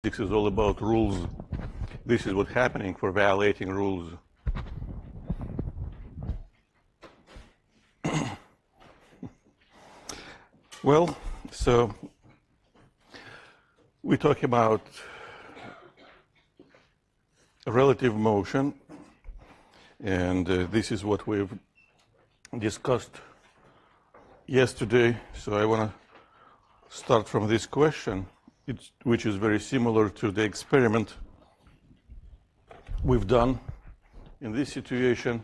physics is all about rules. This is what's happening for violating rules. Well, so we talk about relative motion, and this is what we've discussed yesterday. So I want to start from this question, which is very similar to the experiment we've done. In this situation,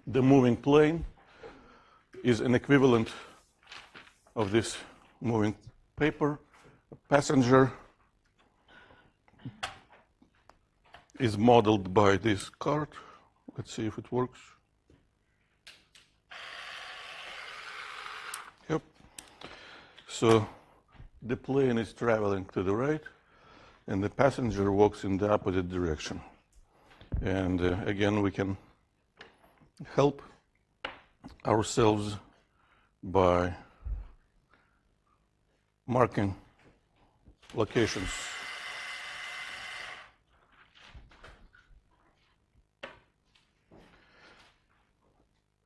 the moving plane is an equivalent of this moving paper. A passenger is modeled by this cart. Let's see if it works. Yep. So the plane is traveling to the right, and the passenger walks in the opposite direction. And again, we can help ourselves by marking locations.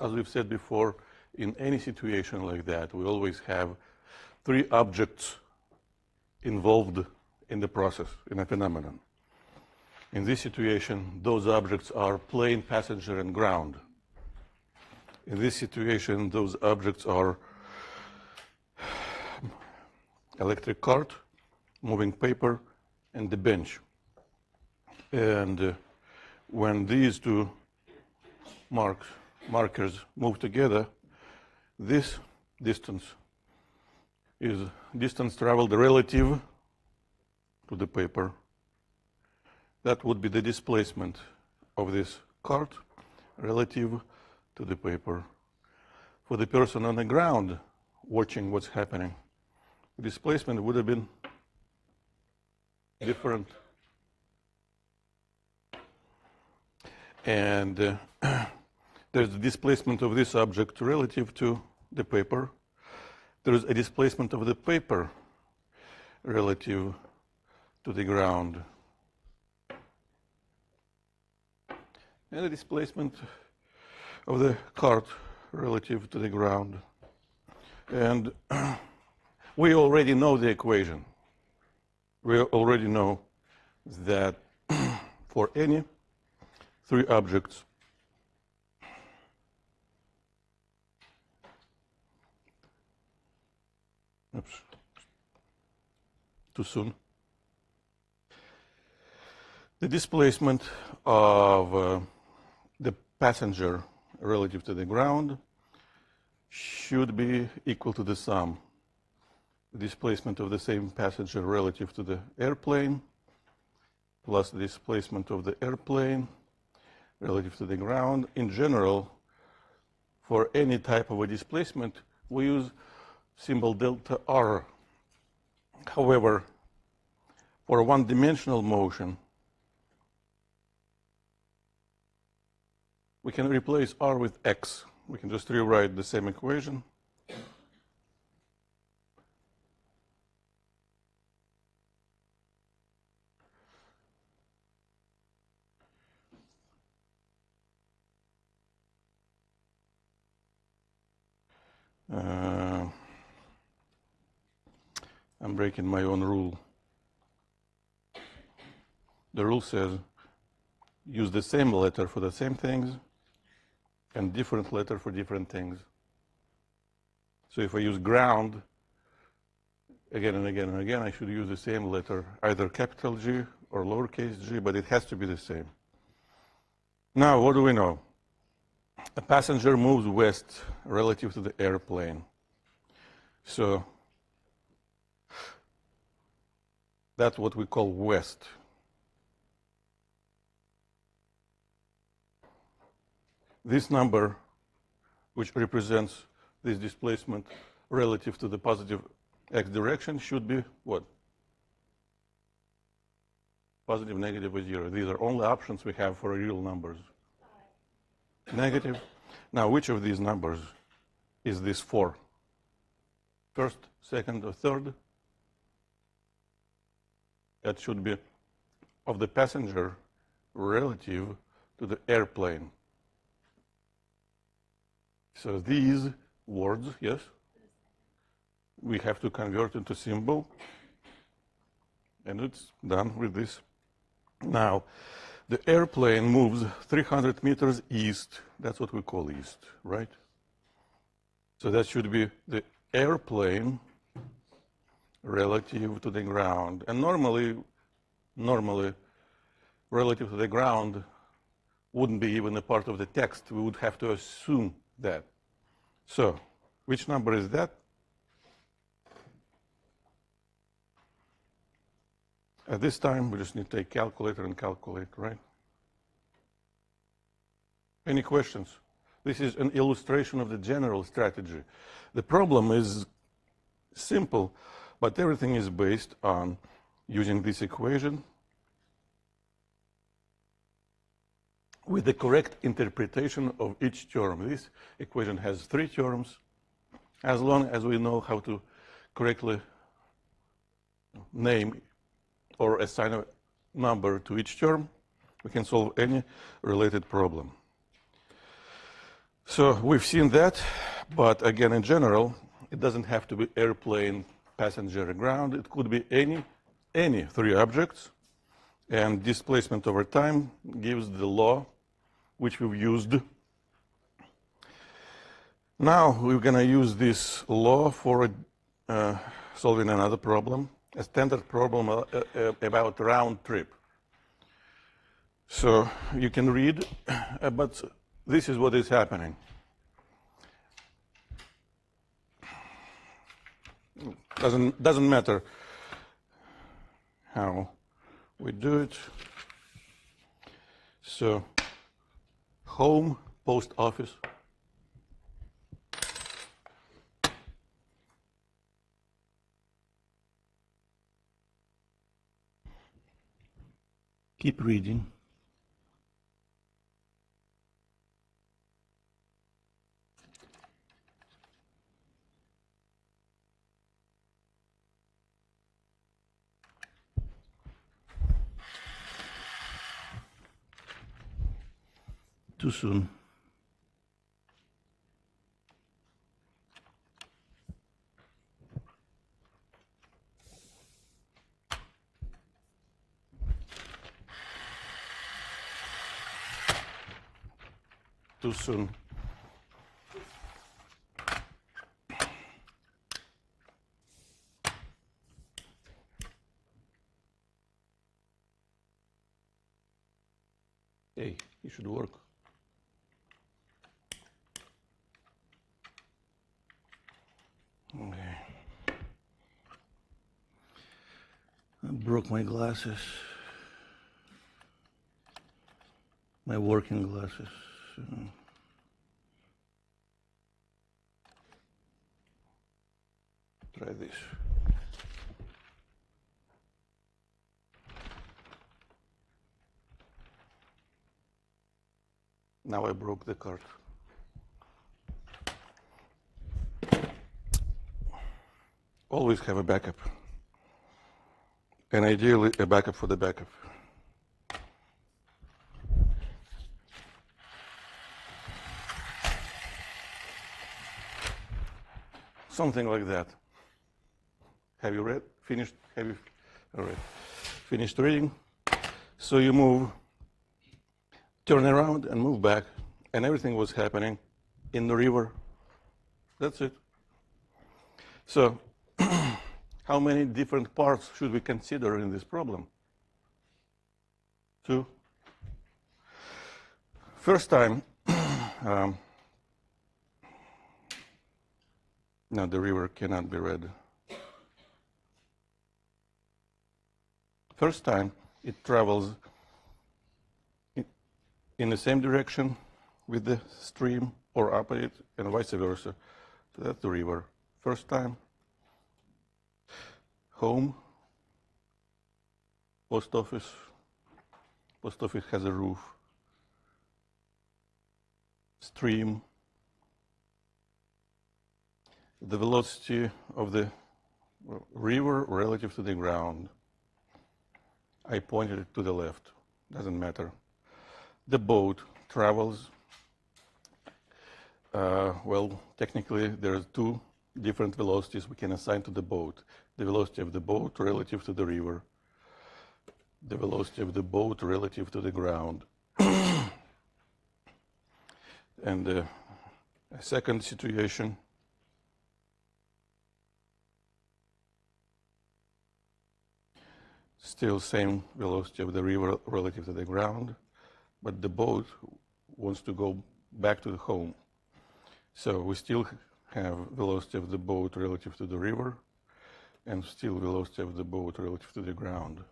As we've said before, in any situation like that, we always have three objects involved in the process, in a phenomenon. In this situation, those objects are plane, passenger, and ground. In this situation, those objects are electric cart, moving paper, and the bench. And when these two markers move together, this distance is distance traveled relative to the paper. That would be the displacement of this cart relative to the paper. For the person on the ground watching what's happening, the displacement would have been different. And there's the displacement of this object relative to the paper. There's a displacement of the paper relative to the ground. And the displacement of the cart relative to the ground. And we already know the equation. We already know that for any three objects, oops, too soon. The displacement of the passenger relative to the ground should be equal to the sum. The displacement of the same passenger relative to the airplane plus the displacement of the airplane relative to the ground. In general, for any type of a displacement, we use symbol delta R. However, for a one-dimensional motion, we can replace R with X. We can just rewrite the same equation. I'm breaking my own rule. The rule says use the same letter for the same things and different letter for different things. So if I use ground again and again and again, I should use the same letter, either capital G or lowercase g, but it has to be the same. Now, what do we know? A passenger moves west relative to the airplane. So that's what we call west. This number, which represents this displacement relative to the positive x direction, should be what? Positive, negative, or 0. These are only options we have for real numbers. Negative. Now, which of these numbers is this for? First, second, or third? that should be of the passenger relative to the airplane. So these words, yes, we have to convert into symbol, and it's done with this. Now, the airplane moves 300 meters east. That's what we call east, right? So that should be the airplane relative to the ground. And normally, relative to the ground wouldn't be even a part of the text. We would have to assume that. So, which number is that? At this time, we just need to take calculator and calculate, right? Any questions? This is an illustration of the general strategy. The problem is simple, but everything is based on using this equation with the correct interpretation of each term. This equation has 3 terms. As long as we know how to correctly name or assign a number to each term, we can solve any related problem. So we've seen that, but again, in general, it doesn't have to be airplane, passenger, ground. It could be any 3 objects, and displacement over time gives the law which we've used. Now we're going to use this law for solving another problem, a standard problem about round trip. So you can read, but this is what is happening. Doesn't matter how we do it. So home, post office. Keep reading. Too soon. Too soon. Hey, you should work. Okay. I broke my glasses. My working glasses. Try this. Now I broke the card. Always have a backup. And ideally a backup for the backup. Something like that. Have you read? Finished? Have you? All right. Finished reading. So you move, turn around and move back, and everything was happening in the river. That's it. So how many different parts should we consider in this problem? 2. First time, no, the river cannot be read. First time, it travels in the same direction with the stream or up it and vice versa. So that's the river. First time, home, post office. Post office has a roof. Stream. The velocity of the river relative to the ground. I pointed it to the left. Doesn't matter. The boat travels, well, technically there's two different velocities we can assign to the boat. The velocity of the boat relative to the river. The velocity of the boat relative to the ground. And a second situation, still same velocity of the river relative to the ground, but the boat wants to go back to the home. So we still have velocity of the boat relative to the river, and still velocity of the boat relative to the ground.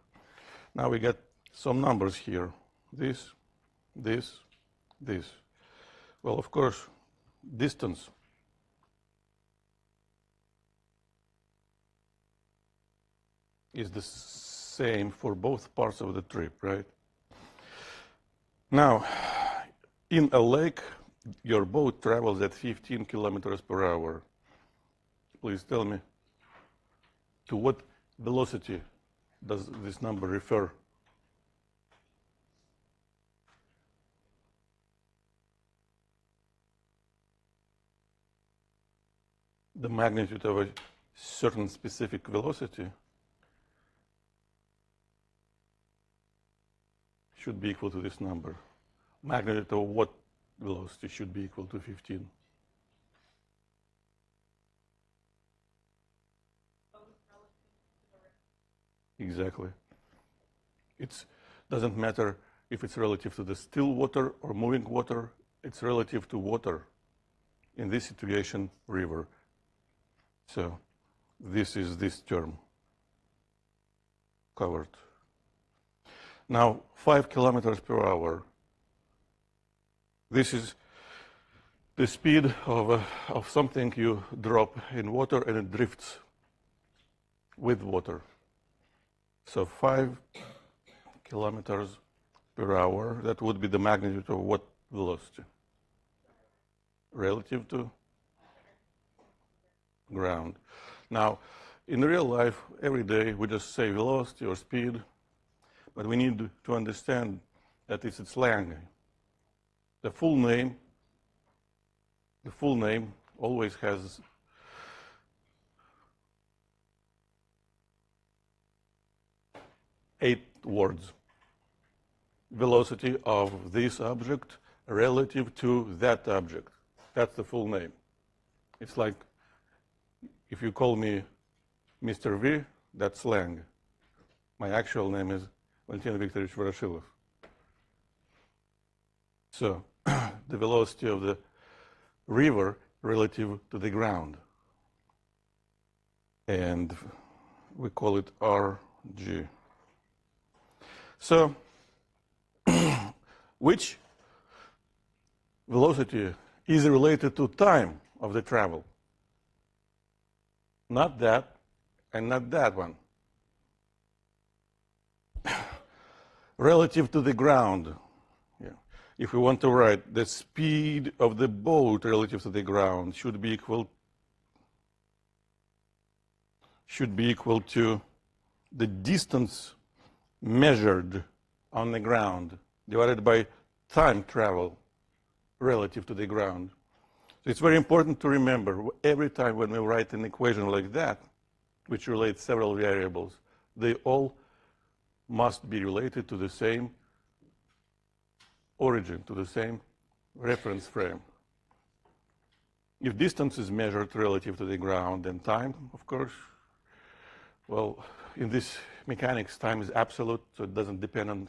Now we get some numbers here. This. Well, of course, distance is the same for both parts of the trip, right? Now, in a lake, your boat travels at 15 kilometers per hour. Please tell me, to what velocity does this number refer? The magnitude of a certain specific velocity should be equal to this number. Magnitude of what velocity should be equal to 15? Exactly. It doesn't matter if it's relative to the still water or moving water, it's relative to water. In this situation, river. So this is this term covered. Now, 5 kilometers per hour. This is the speed of something you drop in water and it drifts with water. So 5 kilometers per hour, that would be the magnitude of what velocity? Relative to ground. Now, in real life, every day we just say velocity or speed, but we need to understand that it's a slang. The full name always has eight words. Velocity of this object relative to that object. That's the full name. It's like if you call me Mr. V, that's slang. My actual name is Valentin Viktorovich Voroshilov. So, the velocity of the river relative to the ground. And we call it RG. So, which velocity is related to time of the travel? Not that, and not that one. Relative to the ground. Yeah. If we want to write the speed of the boat relative to the ground should be equal to the distance measured on the ground divided by time travel relative to the ground. So it's very important to remember every time when we write an equation like that, which relates several variables, they all must be related to the same origin, to the same reference frame. If distance is measured relative to the ground, then time, of course, well, in this mechanics, time is absolute, so it doesn't depend on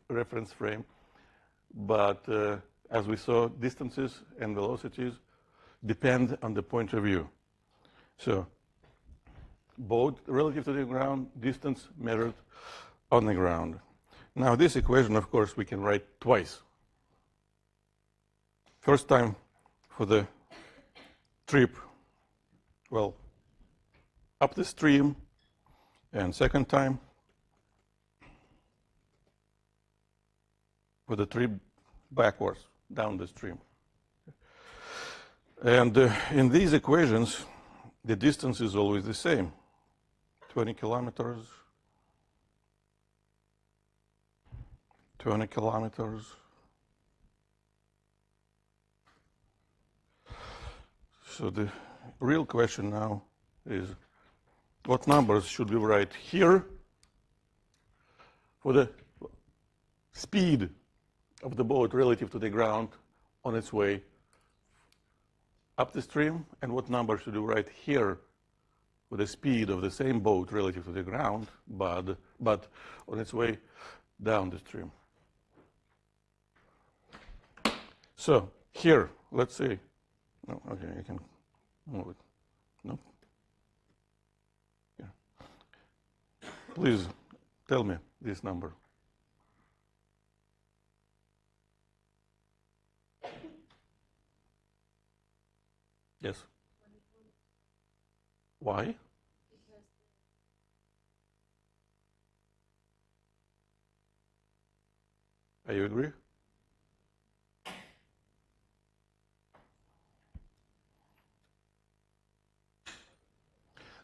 reference frame. But as we saw, distances and velocities depend on the point of view. So, boat relative to the ground, distance measured on the ground. Now, this equation, of course, we can write twice. First time for the trip, well, up the stream, and second time for the trip backwards, down the stream. And in these equations, the distance is always the same, 20 kilometers 20 kilometers. So the real question now is, what numbers should we write here for the speed of the boat relative to the ground on its way up the stream, and what number should we write here for the speed of the same boat relative to the ground, but on its way down the stream. So here, let's see. No, okay, I can move it. No? Yeah. Please tell me this number. Yes. Why? Are you agree?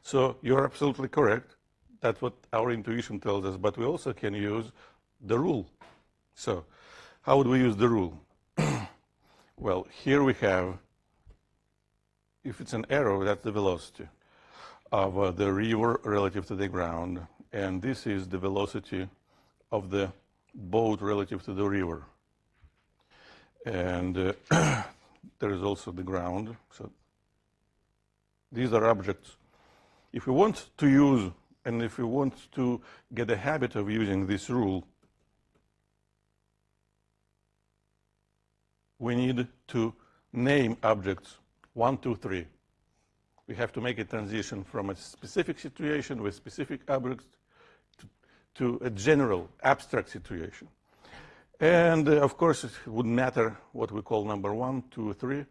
So you're absolutely correct. That's what our intuition tells us, but we also can use the rule. So how would we use the rule? Well, here we have, if it's an arrow, that's the velocity of the river relative to the ground, and this is the velocity of the boat relative to the river. And there is also the ground. So these are objects. If we want to use, and if we want to get a habit of using this rule, we need to name objects 1, 2, 3. We have to make a transition from a specific situation with specific objects to a general, abstract situation. And of course, it wouldn't matter what we call number 1, 2, 3.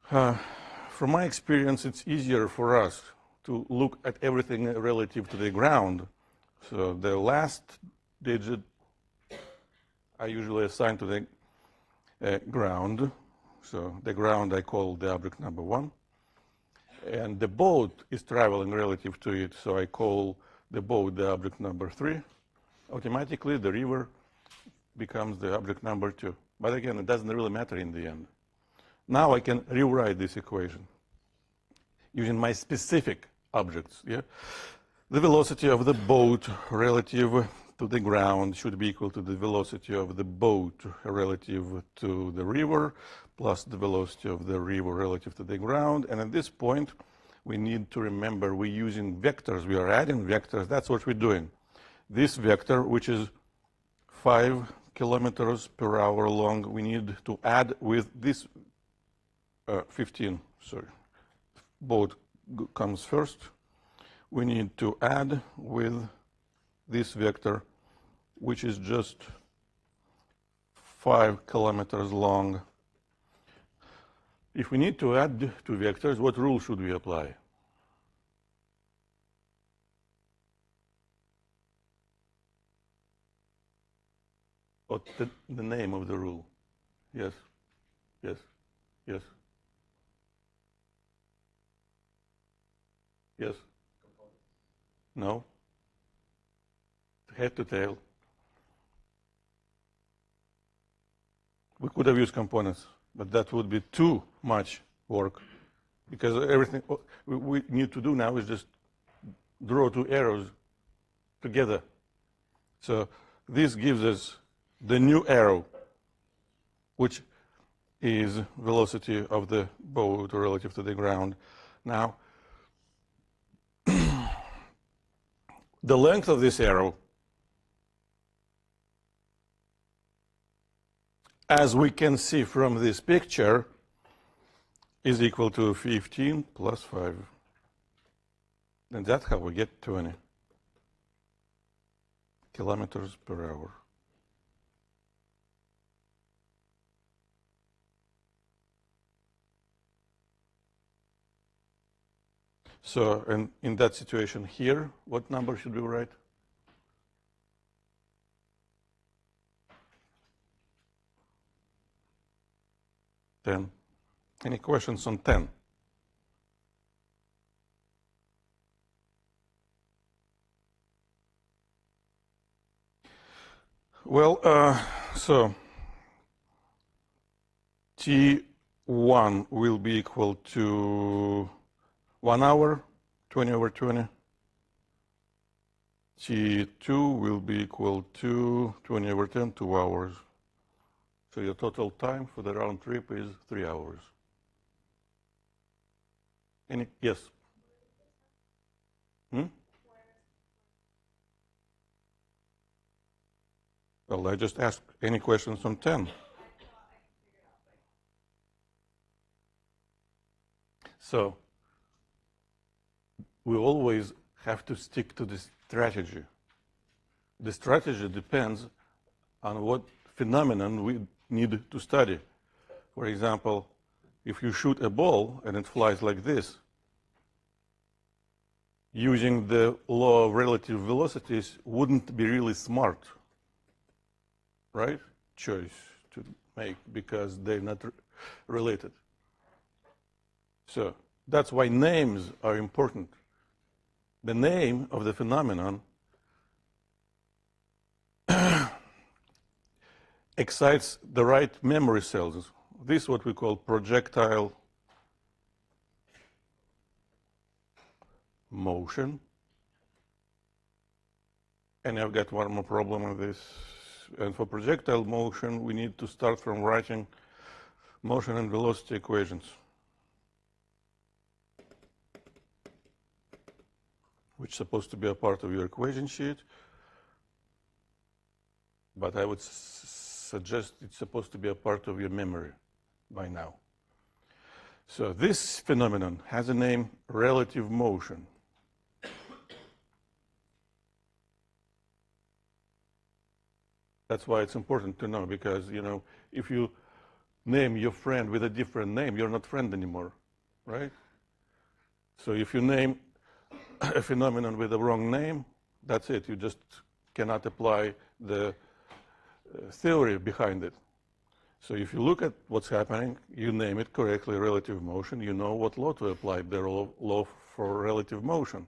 From my experience, it's easier for us to look at everything relative to the ground. So the last digit I usually assign to the ground. So the ground I call the object number 1. And the boat is traveling relative to it, so I call the boat the object number 3. Automatically, the river becomes the object number 2. But again, it doesn't really matter in the end. Now I can rewrite this equation using my specific objects. Yeah? The velocity of the boat relative to the ground should be equal to the velocity of the boat relative to the river plus the velocity of the river relative to the ground. And at this point, we need to remember we're using vectors. We are adding vectors. That's what we're doing. This vector, which is 5 kilometers per hour long, we need to add with this 15, sorry, boat comes first. We need to add with this vector, which is just 5 kilometers long. If we need to add two vectors, what rule should we apply? What's the name of the rule? Yes, yes, yes, yes. No. Head to tail. We could have used components, but that would be too much work, because everything we need to do now is just draw two arrows together. So this gives us the new arrow, which is velocity of the boat relative to the ground. Now, the length of this arrow, as we can see from this picture, is equal to 15 plus 5. And that's how we get 20 kilometers per hour. So, and in that situation here, what number should we write? Ten. Any questions on 10? Well, so T1 will be equal to 1 hour, 20 over 20. T2 will be equal to 20 over 10, 2 hours. So your total time for the round trip is 3 hours. Any, yes? Well, I just asked any questions on 10. So we always have to stick to the strategy. The strategy depends on what phenomenon we need to study. For example, if you shoot a ball and it flies like this, using the law of relative velocities wouldn't be really smart, right? Choice to make, because they're not related. So that's why names are important. The name of the phenomenon excites the right memory cells. This is what we call projectile motion. And I've got one more problem with this. And for projectile motion, we need to start from writing motion and velocity equations, which is supposed to be a part of your equation sheet. But I would suggest it's supposed to be a part of your memory by now. So this phenomenon has a name, relative motion. That's why it's important to know, because, you know, if you name your friend with a different name, you're not friend anymore, right? So if you name a phenomenon with the wrong name, that's it. You just cannot apply the theory behind it. So if you look at what's happening, you name it correctly, relative motion, you know what law to apply, the law for relative motion.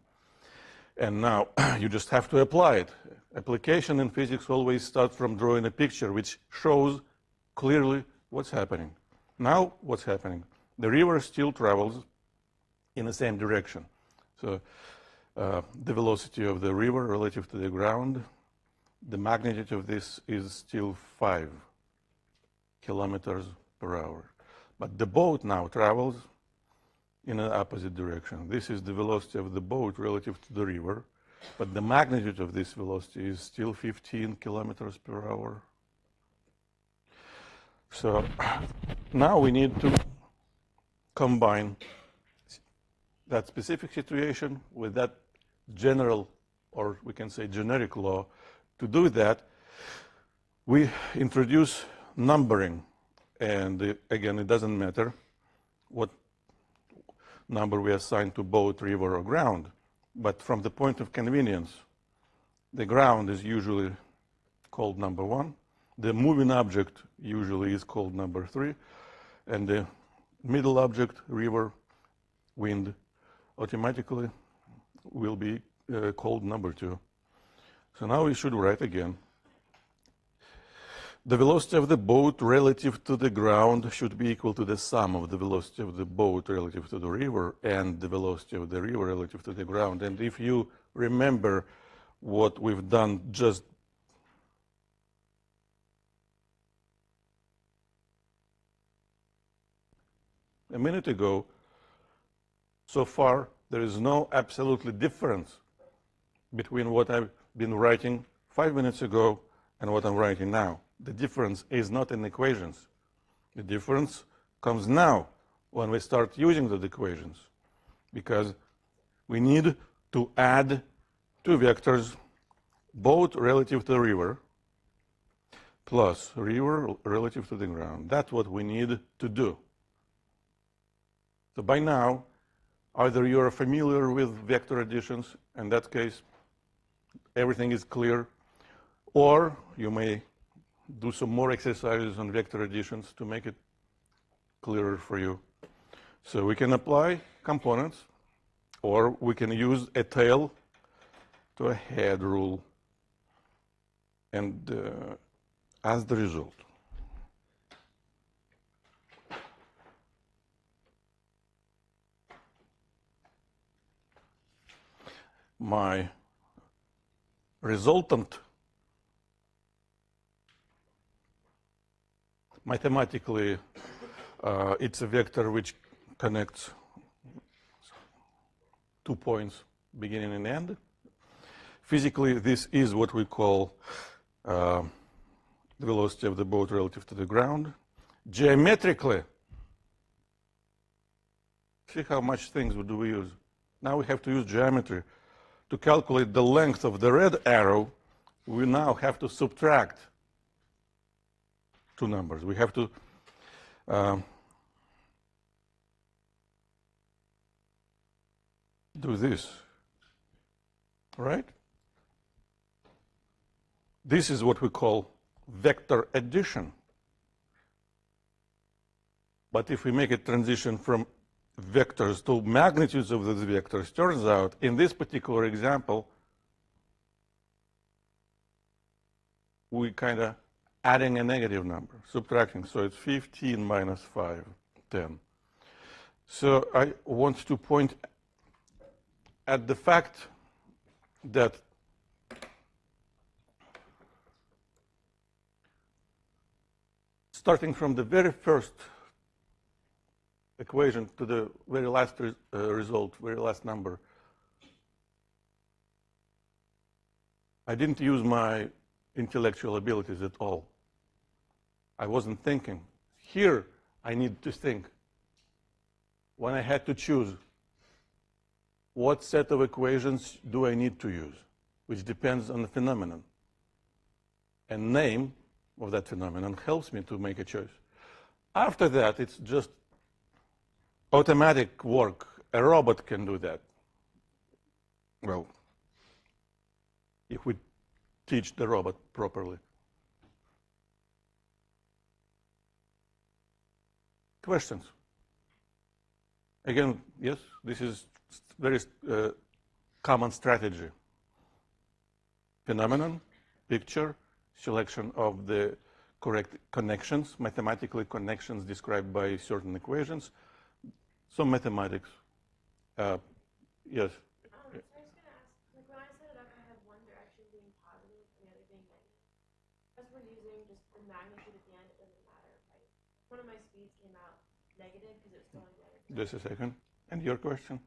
And now you just have to apply it. Application in physics always starts from drawing a picture which shows clearly what's happening. Now what's happening? The river still travels in the same direction. So the velocity of the river relative to the ground, the magnitude of this is still 5 kilometers per hour. But the boat now travels in an opposite direction. This is the velocity of the boat relative to the river, but the magnitude of this velocity is still 15 kilometers per hour. So now we need to combine that specific situation with that general, or we can say generic law. To do that, we introduce numbering. And again, it doesn't matter what number we assign to boat, river, or ground. But from the point of convenience, the ground is usually called number 1. The moving object usually is called number 3. And the middle object, river, wind, automatically will be called number 2. So now we should write again. The velocity of the boat relative to the ground should be equal to the sum of the velocity of the boat relative to the river and the velocity of the river relative to the ground. And if you remember what we've done just a minute ago, so far there is no absolutely difference between what I've been writing 5 minutes ago and what I'm writing now. The difference is not in equations. The difference comes now when we start using the equations, because we need to add 2 vectors, boat relative to the river plus river relative to the ground. That's what we need to do. So by now, either you're familiar with vector additions, in that case, everything is clear, or you may do some more exercises on vector additions to make it clearer for you. So we can apply components, or we can use a tail to a head rule. And as the result. My resultant mathematically it's a vector which connects 2 points beginning and end. Physically, this is what we call the velocity of the boat relative to the ground. Geometrically, see how much things do we use. Now we have to use geometry. To calculate the length of the red arrow, we now have to subtract two numbers. We have to do this, right? This is what we call vector addition. But if we make a transition from vectors to magnitudes of those vectors, turns out in this particular example, we kind of adding a negative number, subtracting. So it's 15 minus 5, 10. So I want to point at the fact that starting from the very first equation to the very last result, very last number, I didn't use my intellectual abilities at all. I wasn't thinking. Here, I need to think. When I had to choose, what set of equations do I need to use, which depends on the phenomenon. And name of that phenomenon helps me to make a choice. After that, it's just automatic work. A robot can do that. Well, if we teach the robot properly. Questions? Again, yes, this is very common strategy. Phenomenon, picture, selection of the correct connections, mathematically connections described by certain equations, some mathematics. Yes? So I was going to ask, like when I set it up, I have one direction being positive and the other being negative. Because we're using just the magnitude at the end, it doesn't matter, right? One of my speeds came out negative because it was going negative. Just a second. And your question?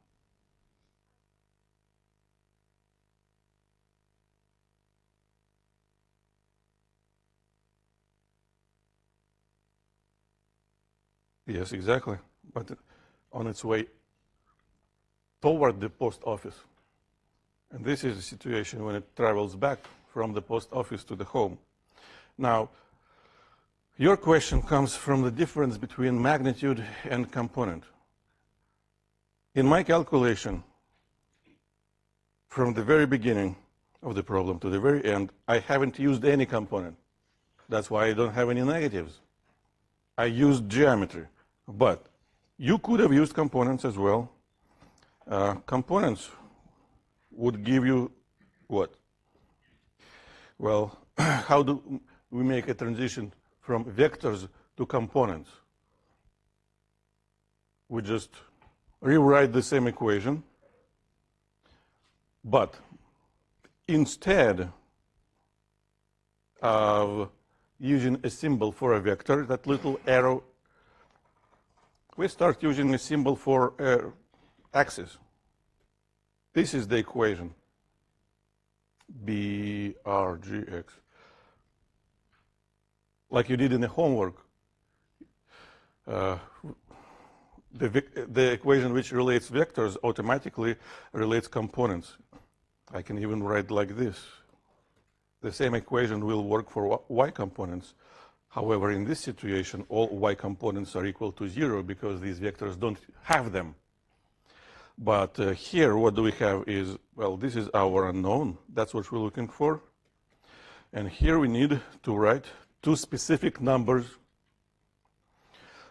Yes, exactly. But on its way toward the post office. And this is a situation when it travels back from the post office to the home. Now, your question comes from the difference between magnitude and component. In my calculation, from the very beginning of the problem to the very end, I haven't used any component. That's why I don't have any negatives. I used geometry. But you could have used components as well. Components would give you what? Well, how do we make a transition from vectors to components? We just rewrite the same equation, but instead of using a symbol for a vector, that little arrow, we start using a symbol for axis. This is the equation, BRGX. Like you did in the homework, the equation which relates vectors automatically relates components. I can even write like this. The same equation will work for y components. However, in this situation, all y components are equal to 0 because these vectors don't have them. But here, what do we have is, well, this is our unknown. That's what we're looking for. And here we need to write two specific numbers.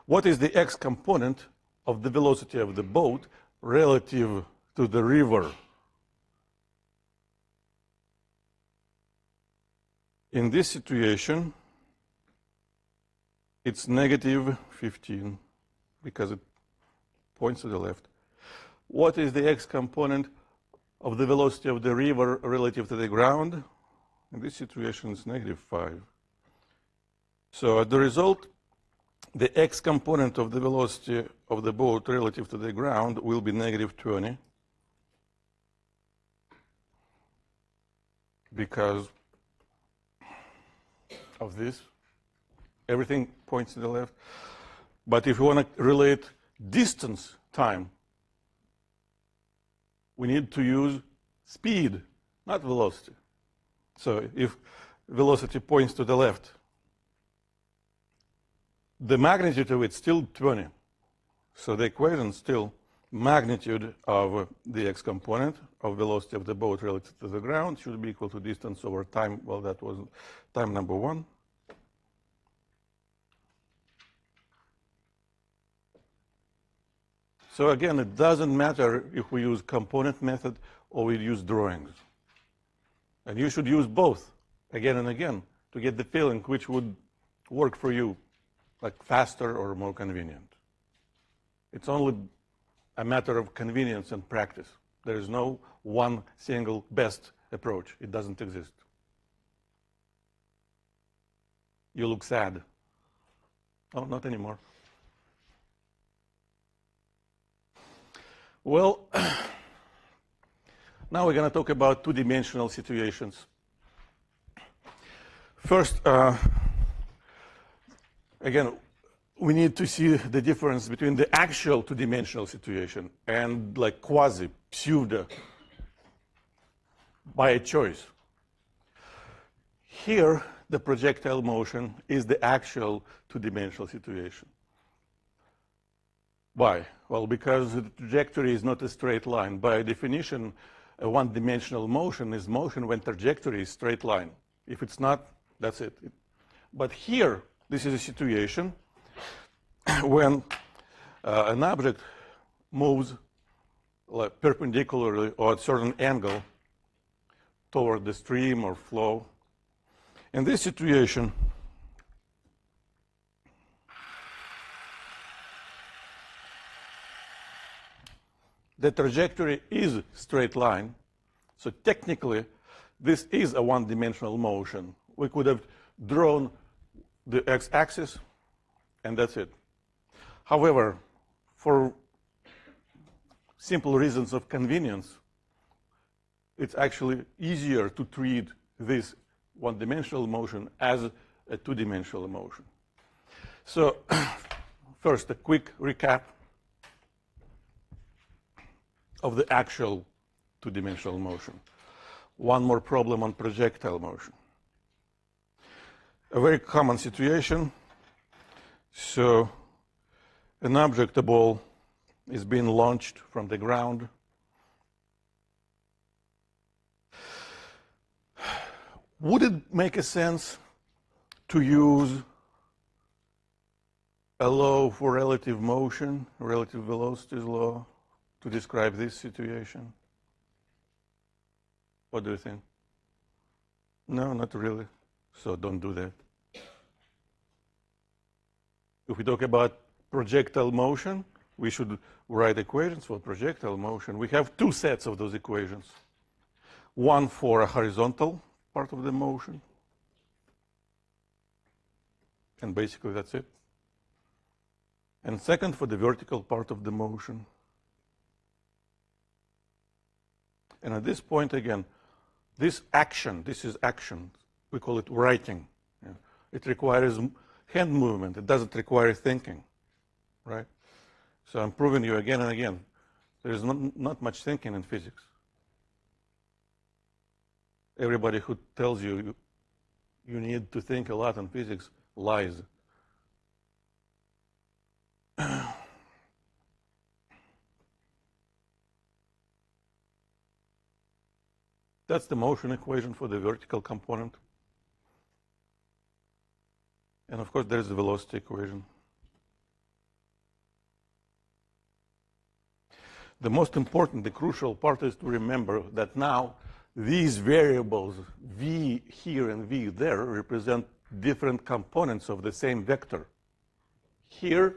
What is the x component of the velocity of the boat relative to the river? In this situation, it's negative 15 because it points to the left. What is the x component of the velocity of the river relative to the ground? In this situation, it's negative 5. So as the result, the x component of the velocity of the boat relative to the ground will be negative 20 because of this. Everything points to the left. But if you want to relate distance time, we need to use speed, not velocity. So if velocity points to the left, the magnitude of it's still 20. So the equation still magnitude of the x component of velocity of the boat relative to the ground should be equal to distance over time. Well, that was time number 1. So again, it doesn't matter if we use component method or we use drawings. And you should use both again and again to get the feeling which would work for you, like faster or more convenient. It's only a matter of convenience and practice. There is no one single best approach. It doesn't exist. You look sad. Oh, not anymore. Well, now we're going to talk about two-dimensional situations. First, again, we need to see the difference between the actual two-dimensional situation and like quasi, pseudo, by a choice. Here, the projectile motion is the actual two-dimensional situation. Why? Well, because the trajectory is not a straight line. By definition, a one-dimensional motion is motion when trajectory is straight line. If it's not, that's it. But here, this is a situation when an object moves like perpendicularly or at a certain angle toward the stream or flow. In this situation, the trajectory is straight line. So technically, this is a one-dimensional motion. We could have drawn the x-axis, and that's it. However, for simple reasons of convenience, it's actually easier to treat this one-dimensional motion as a two-dimensional motion. So first, a quick recap of the actual two-dimensional motion. One more problem on projectile motion. A very common situation. So an object, a ball, is being launched from the ground. Would it make a sense to use a law for relative motion, relative velocities law, to describe this situation? What do you think? No, not really. So don't do that. If we talk about projectile motion, we should write equations for projectile motion. We have two sets of those equations. One for a horizontal part of the motion. And basically that's it. And second for the vertical part of the motion. And at this point, again, this action, this is action. We call it writing. Yeah. It requires hand movement. It doesn't require thinking, right? So I'm proving you again and again. There is not much thinking in physics. Everybody who tells you you need to think a lot in physics lies. That's the motion equation for the vertical component. And of course, there's the velocity equation. The most important, the crucial part is to remember that now these variables, v here and v there, represent different components of the same vector. here,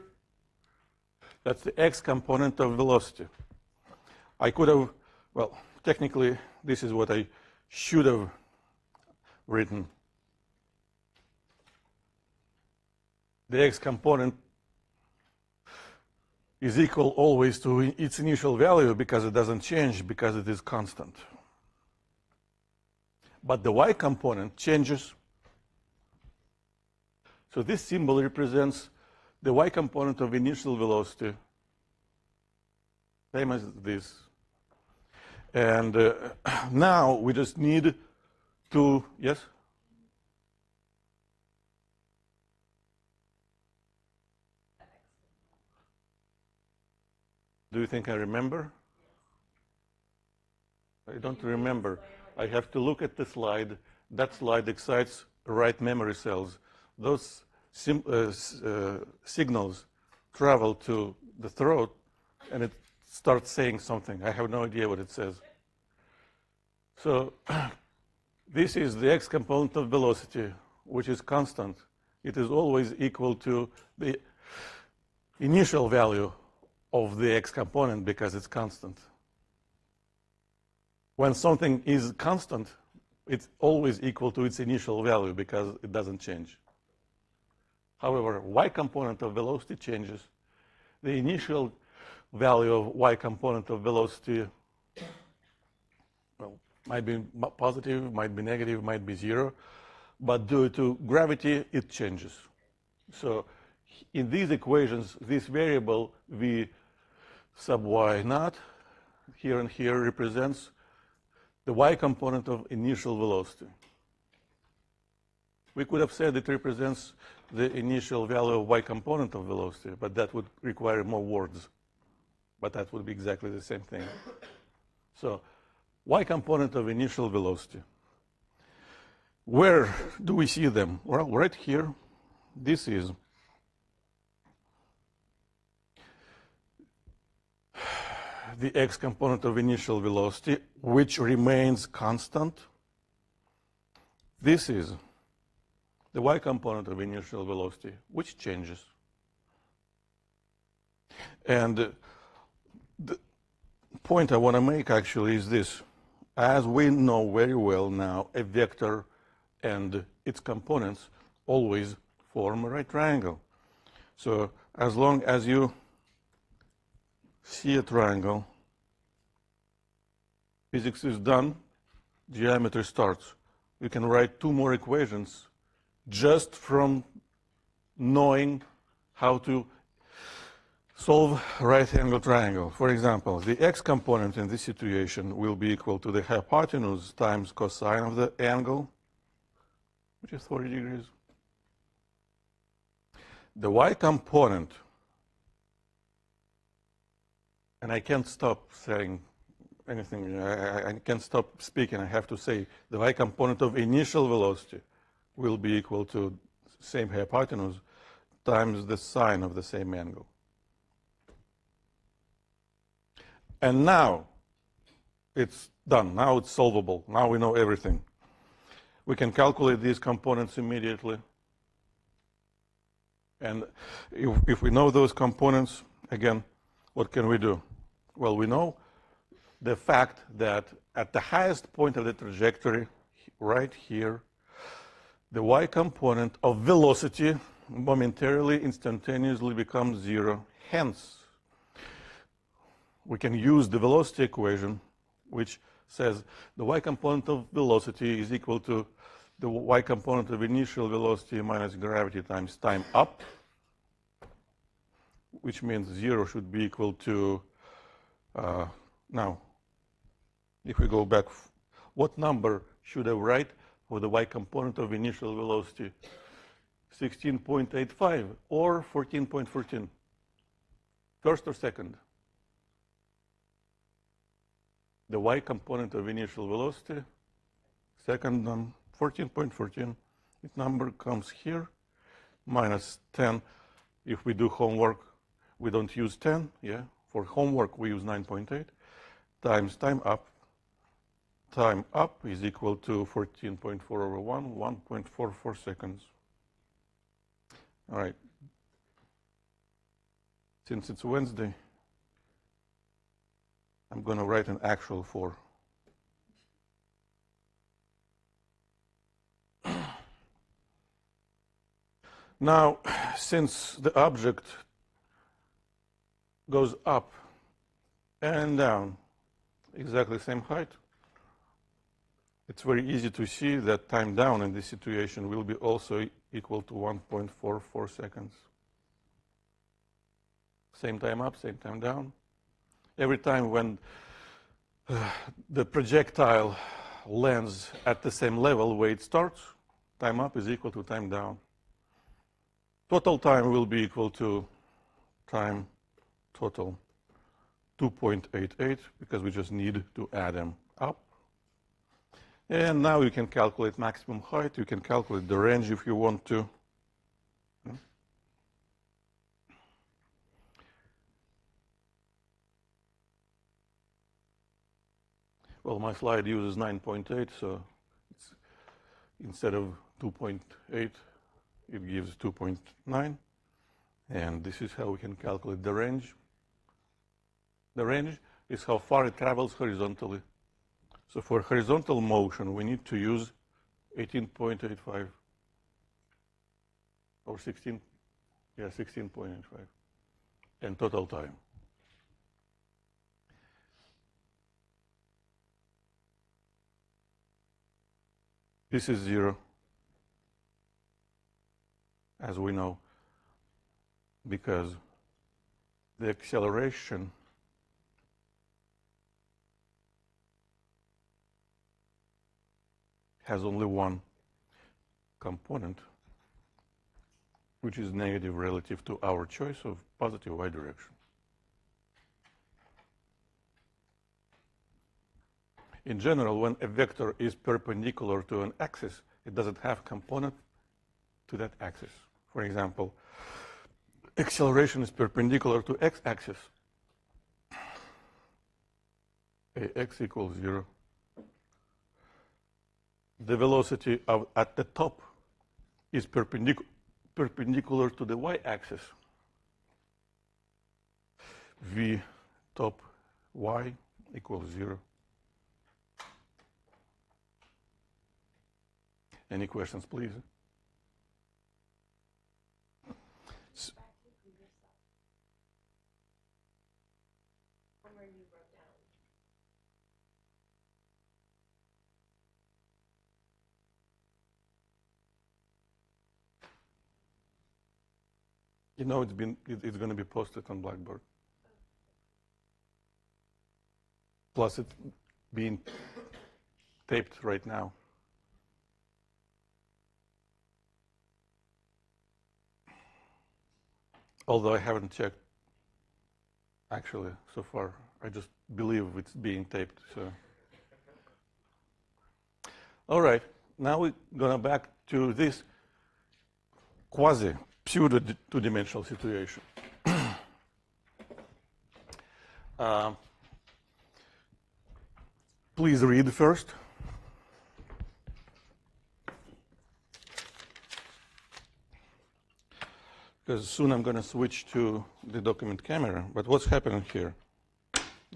that's the x component of velocity. I could have, well, technically, this is what I should have written. The x component is equal always to its initial value because it doesn't change, because it is constant. But the y component changes. So this symbol represents the y component of initial velocity, same as this. And now we just need to, yes? Do you think I remember? I don't remember. I have to look at the slide. That slide excites right memory cells. Those signals travel to the throat, and it starts saying something. I have no idea what it says. So this is the x component of velocity, which is constant. It is always equal to the initial value of the x component because it's constant. When something is constant, it's always equal to its initial value because it doesn't change. However, y component of velocity changes. The initial value of y component of velocity, well, might be positive, might be negative, might be 0, but due to gravity, it changes. So in these equations, this variable v sub y naught here and here represents the y component of initial velocity. We could have said it represents the initial value of y component of velocity, but that would require more words. But that would be exactly the same thing. So y component of initial velocity. Where do we see them? Well, right here. This is the x component of initial velocity, which remains constant. This is the y component of initial velocity, which changes. And the point I want to make actually is this. As we know very well now, a vector and its components always form a right triangle. So as long as you see a triangle, physics is done, geometry starts. You can write 2 more equations just from knowing how to solve right-angle triangle. For example, the x component in this situation will be equal to the hypotenuse times cosine of the angle, which is 40 degrees. The y component, and I can't stop saying anything, I can't stop speaking, I have to say the y component of initial velocity will be equal to same hypotenuse times the sine of the same angle. And now it's done. Now it's solvable. Now we know everything. We can calculate these components immediately. And if we know those components, again, what can we do? Well, we know the fact that at the highest point of the trajectory, right here, the y component of velocity momentarily, instantaneously becomes 0. Hence, we can use the velocity equation, which says the y component of velocity is equal to the y component of initial velocity minus gravity times time up, which means 0 should be equal to, now, if we go back, what number should I write for the y component of initial velocity? 16.85 or 14.14? First or second? The y component of initial velocity, second, 14.14. This number comes here, minus 10. If we do homework, we don't use 10. Yeah, for homework we use 9.8 times time up. Time up is equal to 14.4 over 1, 1.44 seconds. All right. Since it's Wednesday, I'm going to write an actual 4. Now, since the object goes up and down, exactly the same height, it's very easy to see that time down in this situation will be also equal to 1.44 seconds. Same time up, same time down. Every time when the projectile lands at the same level where it starts, time up is equal to time down. Total time will be equal to time total 2.88, because we just need to add them up. And now you can calculate maximum height. You can calculate the range if you want to. Well, my slide uses 9.8, so it's, instead of 2.8, it gives 2.9. And this is how we can calculate the range. The range is how far it travels horizontally. So for horizontal motion, we need to use 18.85 or 16.85, and total time. This is 0, as we know, because the acceleration has only one component, which is negative relative to our choice of positive y direction. In general, when a vector is perpendicular to an axis, it doesn't have component to that axis. For example, acceleration is perpendicular to x-axis. Ax equals 0. The velocity at the top is perpendicular to the y-axis. V top y equals 0. Any questions, please? You know, it's going to be posted on Blackboard. Plus, it's being taped right now. Although I haven't checked, actually, so far. I just believe it's being taped. So, all right. Now we're going back to this quasi-pseudo two-dimensional situation. Please read first. Because soon I'm going to switch to the document camera. But what's happening here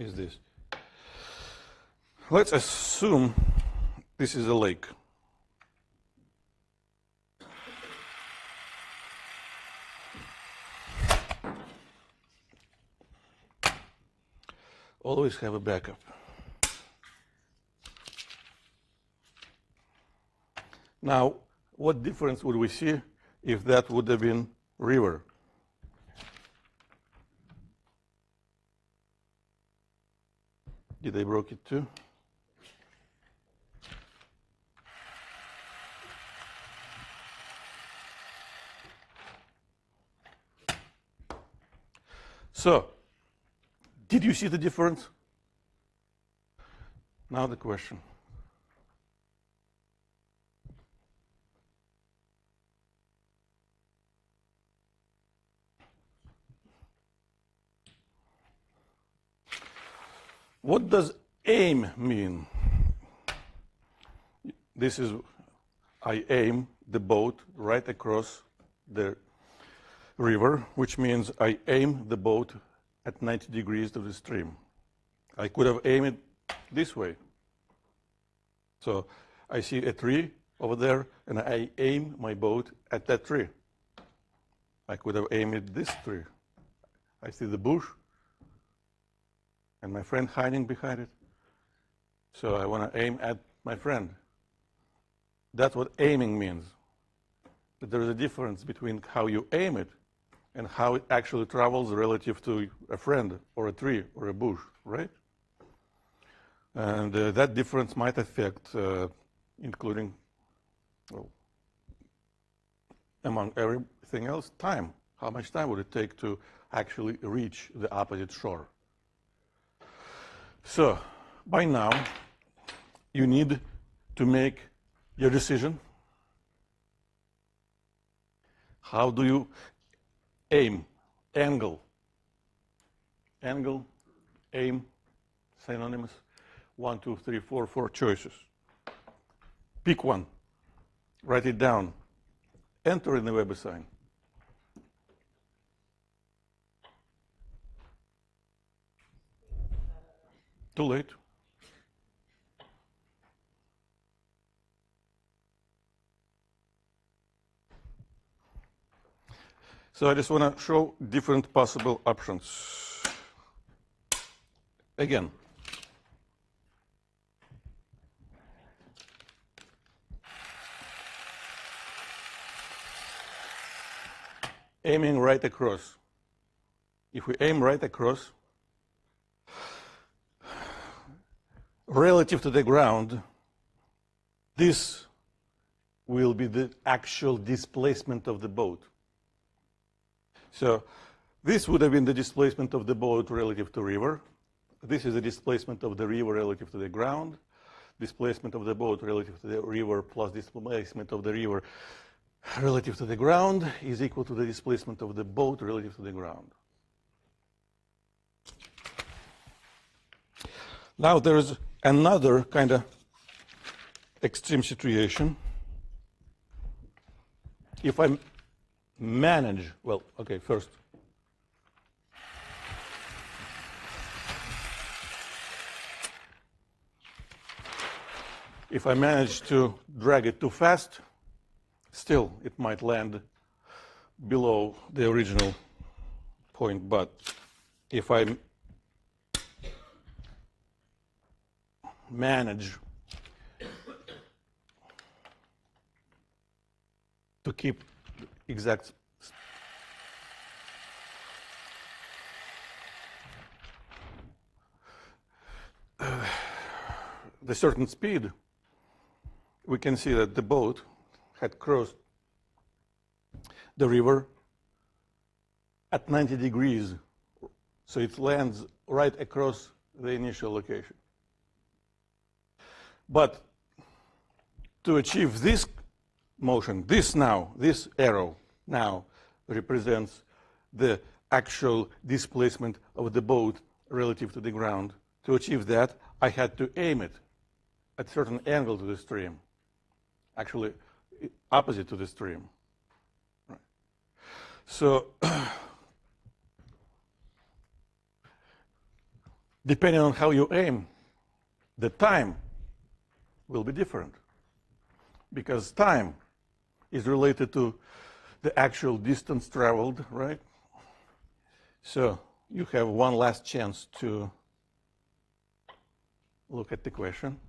is this. Let's assume this is a lake. Always have a backup. Now, what difference would we see if that would have been river? Did I broke it too? So, did you see the difference? Now the question. What does aim mean? This is, I aim the boat right across the river, which means I aim the boat at 90 degrees to the stream. I could have aimed it this way. So I see a tree over there, and I aim my boat at that tree. I could have aimed at this tree. I see the bush, and my friend hiding behind it. So I want to aim at my friend. That's what aiming means. But there is a difference between how you aim it and how it actually travels relative to a friend or a tree or a bush, right? And that difference might affect, including, well, among everything else, time. How much time would it take to actually reach the opposite shore? So by now, you need to make your decision. How do you aim? Angle. Angle, aim, synonymous. 1, 2, 3, 4, 4 choices. Pick one. Write it down. Enter in the WebAssign. Too late. So I just want to show different possible options. Again, aiming right across. If we aim right across, relative to the ground, this will be the actual displacement of the boat. So this would have been the displacement of the boat relative to river. This is the displacement of the river relative to the ground. Displacement of the boat relative to the river plus displacement of the river relative to the ground is equal to the displacement of the boat relative to the ground. Now there's another kind of extreme situation. If I manage, well, okay, first, if I manage to drag it too fast, still it might land below the original point. But if I manage to keep exact the certain speed, we can see that the boat had crossed the river at 90 degrees, so it lands right across the initial location. But to achieve this motion, this arrow now represents the actual displacement of the boat relative to the ground. To achieve that, I had to aim it at a certain angle to the stream, actually opposite to the stream. Right. So depending on how you aim, the time will be different, because time is related to the actual distance traveled, right? So you have one last chance to look at the question.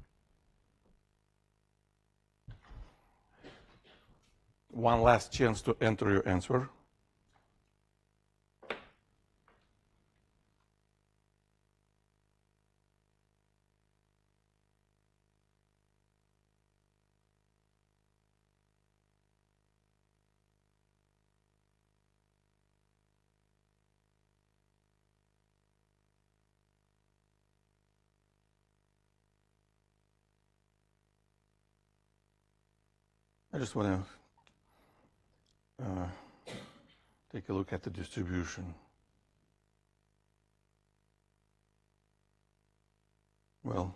One last chance to enter your answer. I just want to take a look at the distribution. Well,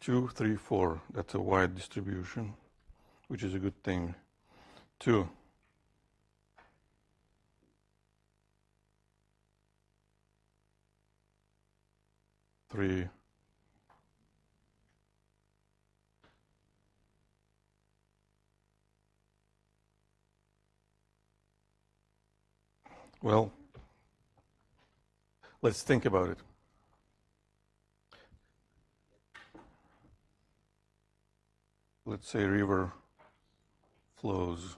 2, 3, 4, that's a wide distribution, which is a good thing. 2, 3. Well, let's think about it. Let's say river flows.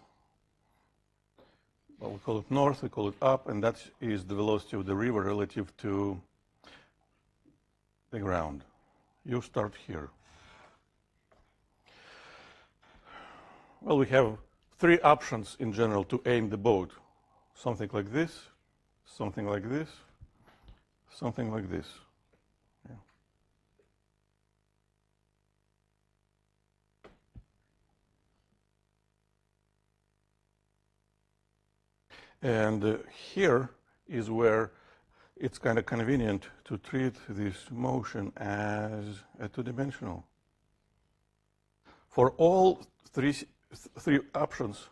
Well, we call it north, we call it up, and that is the velocity of the river relative to the ground. You start here. Well, we have 3 options in general to aim the boat. Something like this, something like this, something like this. Yeah. And here is where it's kind of convenient to treat this motion as a 2-dimensional. For all three options,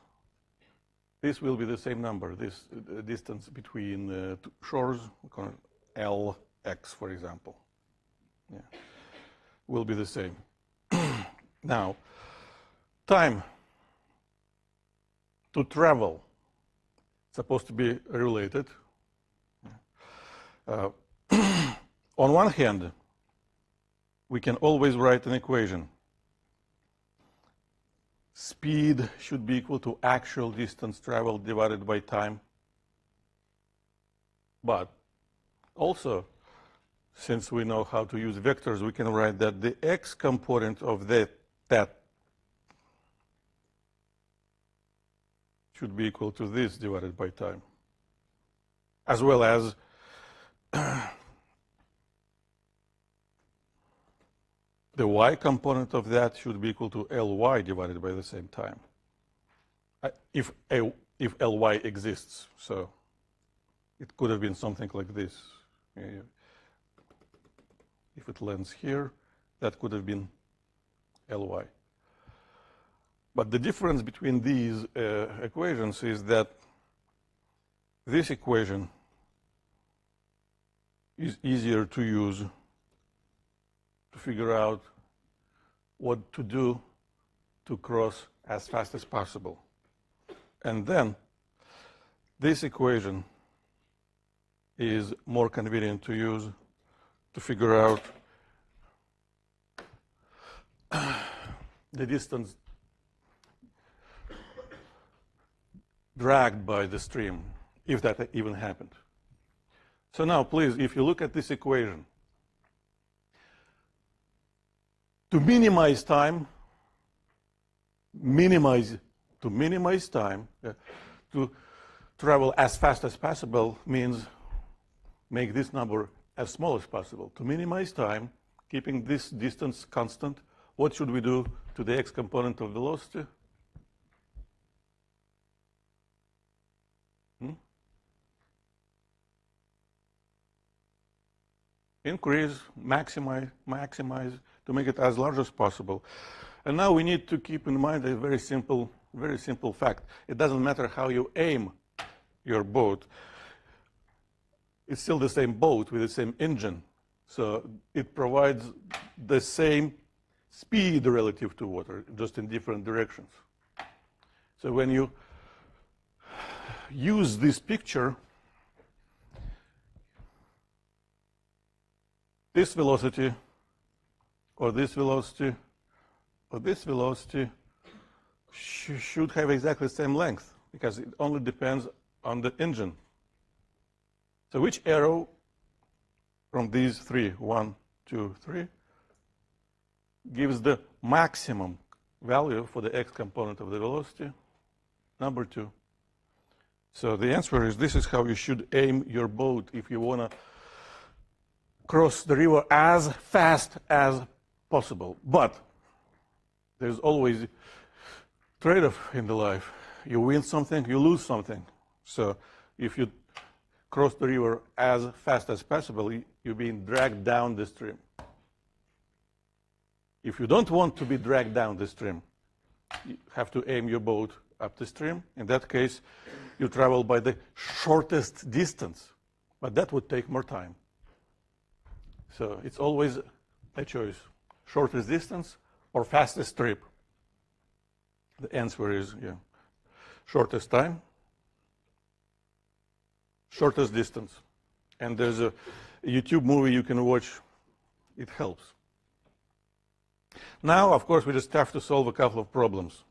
this will be the same number. This distance between two shores, we call it Lx, for example, will be the same. Now, time to travel supposed to be related. On one hand, we can always write an equation. Speed should be equal to actual distance traveled divided by time. But also, since we know how to use vectors, we can write that the x component of that should be equal to this divided by time, as well as the y component of that should be equal to Ly divided by the same time, if Ly exists. So it could have been something like this. If it lands here, that could have been Ly. But the difference between these equations is that this equation is easier to use to figure out what to do to cross as fast as possible. And then this equation is more convenient to use to figure out the distance dragged by the stream, if that even happened. So now, please, if you look at this equation, to minimize time, to travel as fast as possible means make this number as small as possible. To minimize time, keeping this distance constant, what should we do to the x component of velocity? Increase, maximize to make it as large as possible. And now we need to keep in mind a very simple fact. It doesn't matter how you aim your boat. It's still the same boat with the same engine. So it provides the same speed relative to water, just in different directions. So when you use this picture, this velocity, or this velocity, or this velocity should have exactly the same length, because it only depends on the engine. So which arrow from these three, 1, 2, 3, gives the maximum value for the x component of the velocity? Number 2. So the answer is, this is how you should aim your boat if you want to cross the river as fast as possible. But there's always trade-off in the life. You win something, you lose something. So if you cross the river as fast as possible, you're being dragged down the stream. If you don't want to be dragged down the stream, you have to aim your boat up the stream. In that case, you travel by the shortest distance, but that would take more time. So it's always a choice, shortest distance or fastest trip. The answer is, yeah, shortest time, shortest distance. And there's a YouTube movie you can watch. It helps. Now, of course, we just have to solve a couple of problems.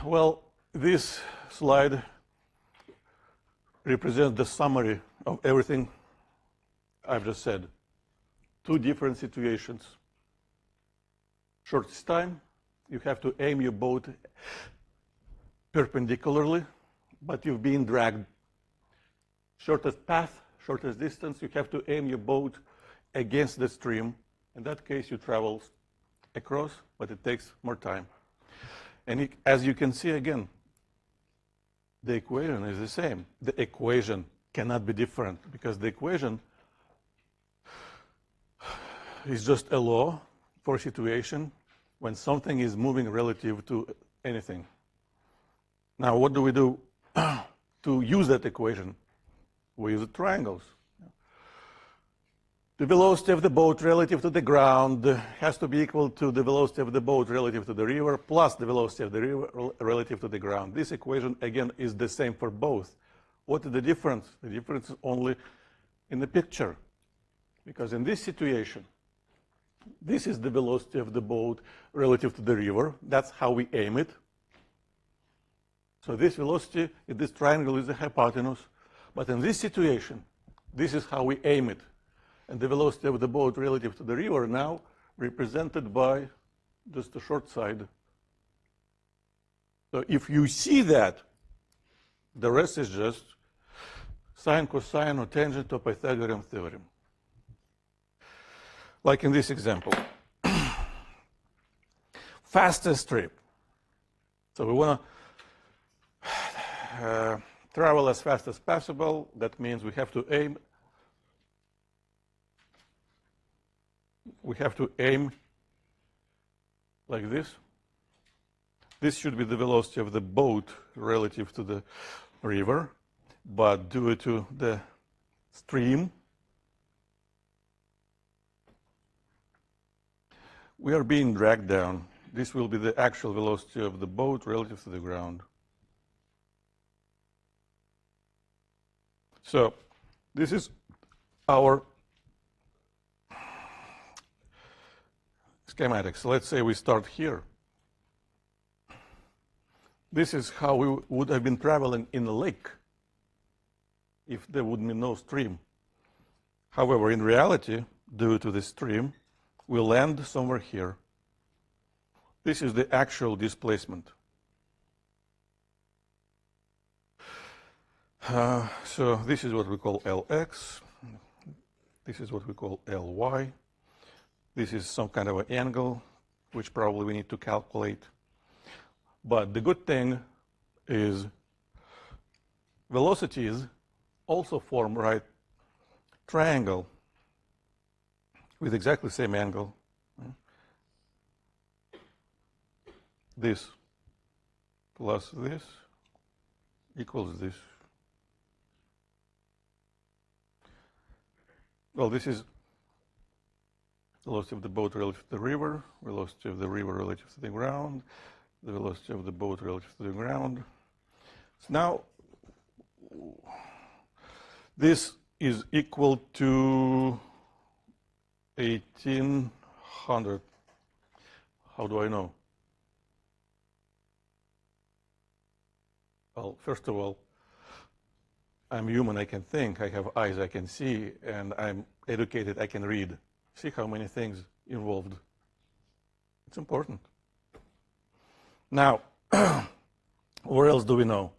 Well, this slide represents the summary of everything I've just said. Two different situations. Shortest time, you have to aim your boat perpendicularly, but you've been dragged. Shortest path, shortest distance, you have to aim your boat against the stream. In that case, you travel across, but it takes more time. And as you can see again, the equation is the same. The equation cannot be different because the equation is just a law for a situation when something is moving relative to anything. Now, what do we do to use that equation? We use triangles. The velocity of the boat relative to the ground has to be equal to the velocity of the boat relative to the river plus the velocity of the river relative to the ground. This equation, again, is the same for both. What is the difference? The difference is only in the picture. Because in this situation, this is the velocity of the boat relative to the river. That's how we aim it. So this velocity in this triangle is the hypotenuse. But in this situation, this is how we aim it. And the velocity of the boat relative to the river now represented by just the short side. So if you see that, the rest is just sine, cosine, or tangent of Pythagorean theorem. Like in this example. Fastest trip. So we want to travel as fast as possible. That means we have to aim like this. This should be the velocity of the boat relative to the river, but due to the stream, we are being dragged down. This will be the actual velocity of the boat relative to the ground. So this is our schematics. Let's say we start here. This is how we would have been traveling in a lake if there would be no stream. However, in reality, due to the stream, we land somewhere here. This is the actual displacement. So this is what we call Lx. This is what we call Ly. This is some kind of an angle, which probably we need to calculate. But the good thing is velocities also form right triangle with exactly the same angle. This plus this equals this. Well, this is velocity of the boat relative to the river, velocity of the river relative to the ground, the velocity of the boat relative to the ground. So now, this is equal to 1800. How do I know? Well, first of all, I'm human, I can think, I have eyes, I can see, and I'm educated, I can read. See how many things involved. It's important. Now, where else do we know?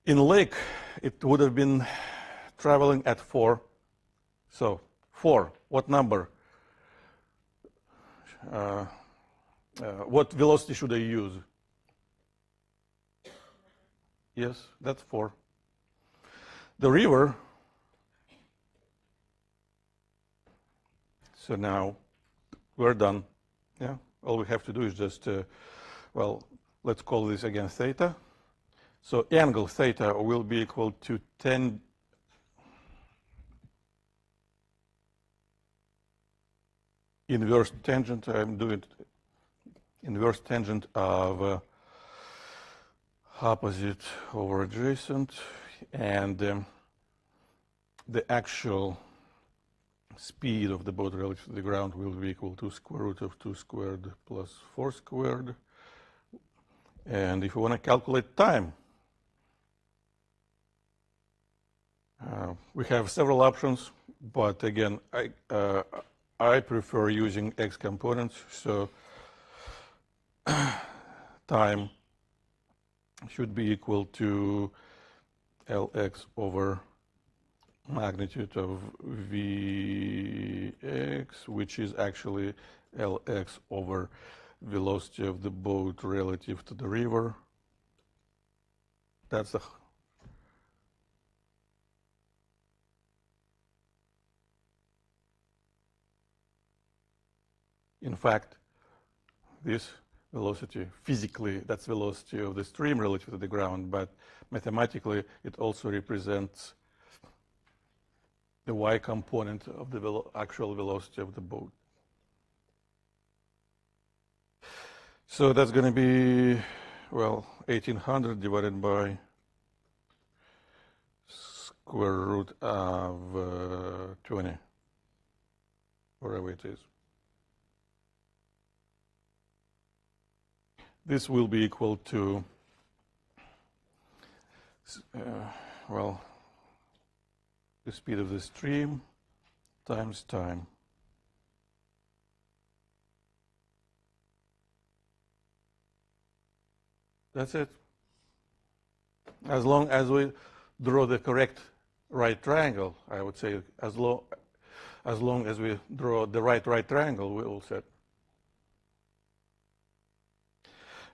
In lake, it would have been traveling at 4. So, 4, what number? What velocity should I use? Yes, that's 4. The river, so now we're done. Yeah, all we have to do is just, well, let's call this again theta. So angle theta will be equal to inverse tangent. I'm doing inverse tangent of opposite over adjacent, and the actual speed of the boat relative to the ground will be equal to square root of 2 squared plus 4 squared. And if you want to calculate time, we have several options, but again, I prefer using x components, so time should be equal to Lx over magnitude of Vx, which is actually Lx over velocity of the boat relative to the river. That's the in fact, this velocity, physically, that's velocity of the stream relative to the ground, but mathematically, it also represents the y component of the actual velocity of the boat. So that's going to be, well, 1800 divided by square root of 20, wherever it is. This will be equal to, well, the speed of the stream times time. That's it. As long as we draw the correct right triangle, I would say, as long as we draw the right triangle, we're all set.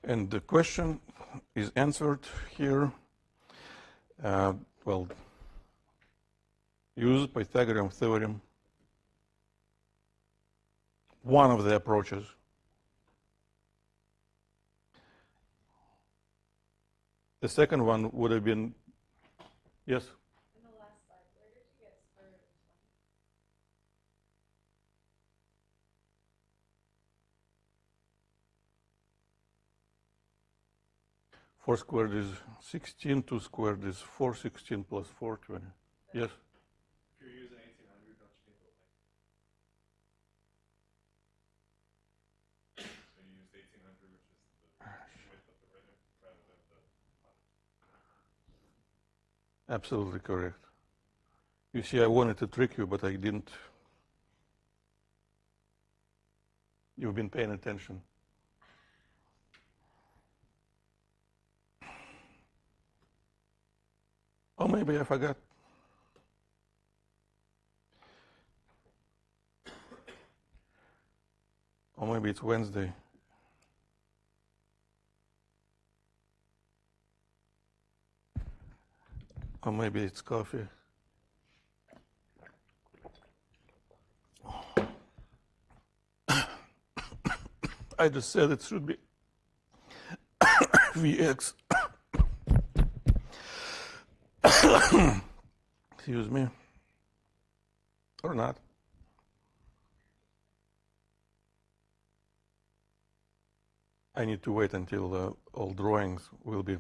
And the question is answered here. Well, use Pythagorean theorem, one of the approaches. The second one would have been, yes? In the last slide, where did you get square root of 20? 4 squared is 16, 2 squared is 4, 16 plus 4, 20. Yes? If you're using 1800, don't you think it will so you used 1800, which is the width of the river, rather than the... Absolutely correct. You see, I wanted to trick you, but I didn't. You've been paying attention. Oh, maybe I forgot. Or maybe it's Wednesday. Or maybe it's coffee. I just said it should be Vx. Excuse me. Or not. I need to wait until all drawings will be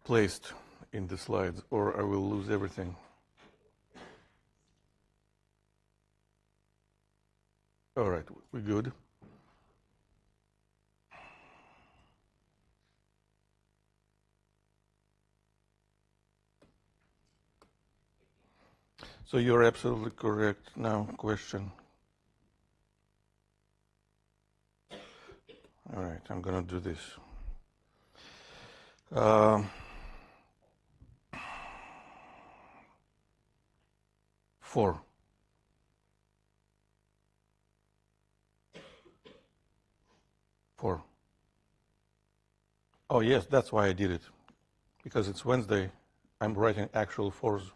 placed in the slides, or I will lose everything. All right, we're good. So you're absolutely correct. Now, question. All right, I'm going to do this. 4. Oh, yes, that's why I did it. Because it's Wednesday, I'm writing actual 4s.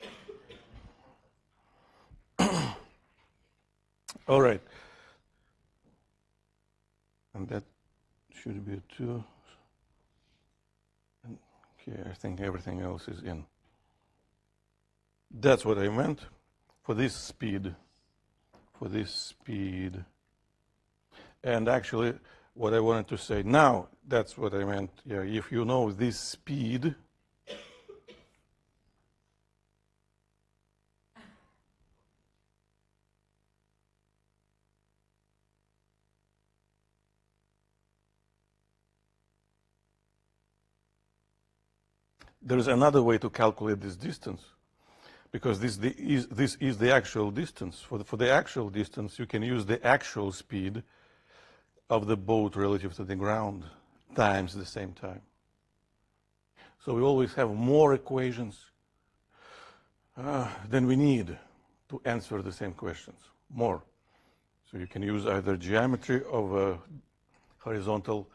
All right. And that should be a 2. Okay, I think everything else is in. That's what I meant. For this speed, for this speed. And actually, what I wanted to say now, that's what I meant. Yeah, if you know this speed, there is another way to calculate this distance, because this is the actual distance. For the actual distance, you can use the actual speed of the boat relative to the ground times the same time. So we always have more equations than we need to answer the same questions, more. So you can use either geometry of a horizontal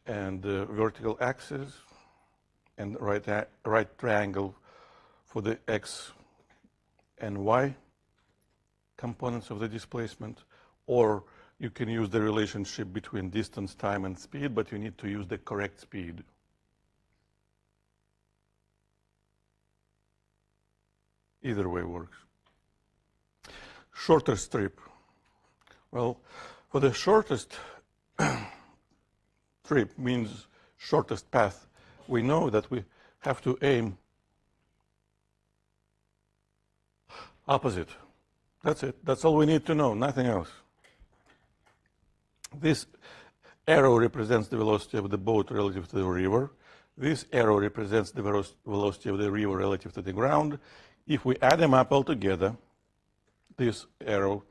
and vertical axis, and right triangle for the x and y components of the displacement, or you can use the relationship between distance, time, and speed, but you need to use the correct speed. Either way works. Shorter strip. Well, for the shortest strip means shortest path, we know that we have to aim opposite. That's it. That's all we need to know, nothing else. This arrow represents the velocity of the boat relative to the river. This arrow represents the velocity of the river relative to the ground. If we add them up all together, this arrow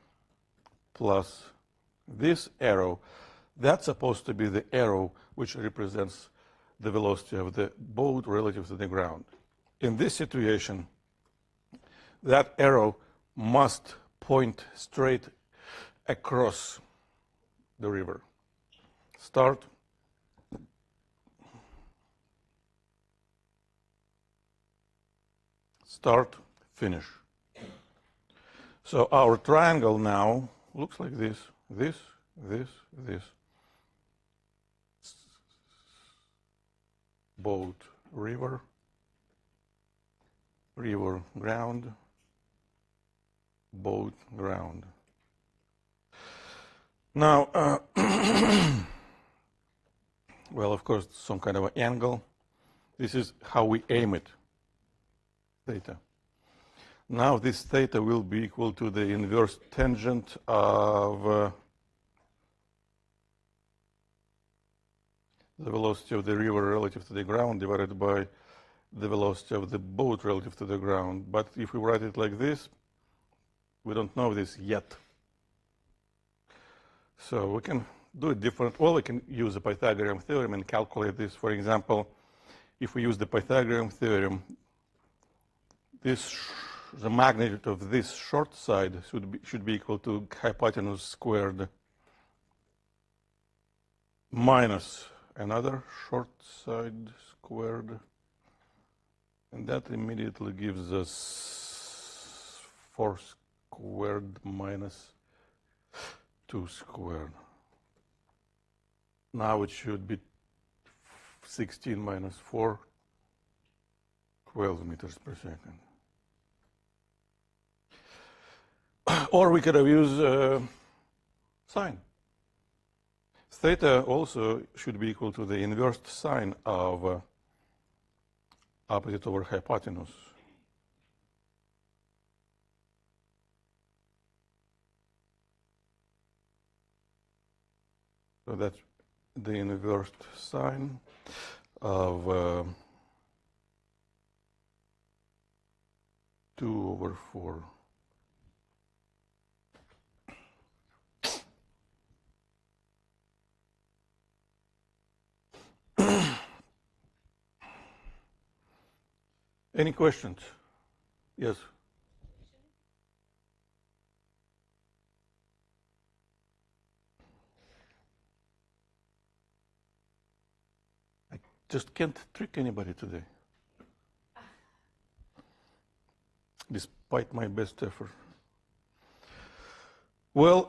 plus this arrow, that's supposed to be the arrow which represents the velocity of the boat relative to the ground. In this situation, that arrow must point straight across the river. Start, finish. So our triangle now looks like this, this, boat, river, ground, boat, ground. Now, well, of course, some kind of an angle. This is how we aim it, theta. Now this theta will be equal to the inverse tangent of the velocity of the river relative to the ground divided by the velocity of the boat relative to the ground. But if we write it like this, we don't know this yet. So we can do it different. Well, we can use the Pythagorean theorem and calculate this. For example, if we use the Pythagorean theorem, the magnitude of this short side should be equal to hypotenuse squared minus another short side squared, and that immediately gives us 4 squared minus 2 squared. Now it should be 16 minus 4, 12 meters per second. Or we could have used sine. Theta also should be equal to the inverse sine of opposite over hypotenuse. So that's the inverse sine of 2 over 4. Any questions? Yes. I just can't trick anybody today, despite my best effort. Well,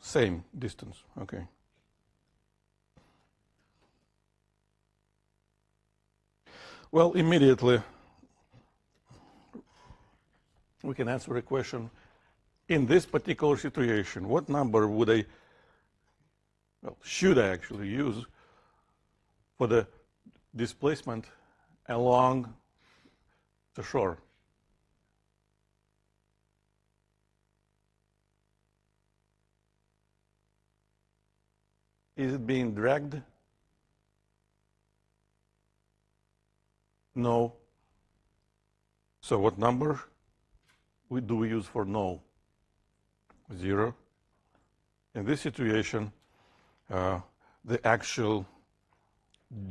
same distance, okay. Well, immediately we can answer a question. In this particular situation, what number would I, well, should I actually use for the displacement along the shore? Is it being dragged? No. So what number do we use for no? 0. In this situation, the actual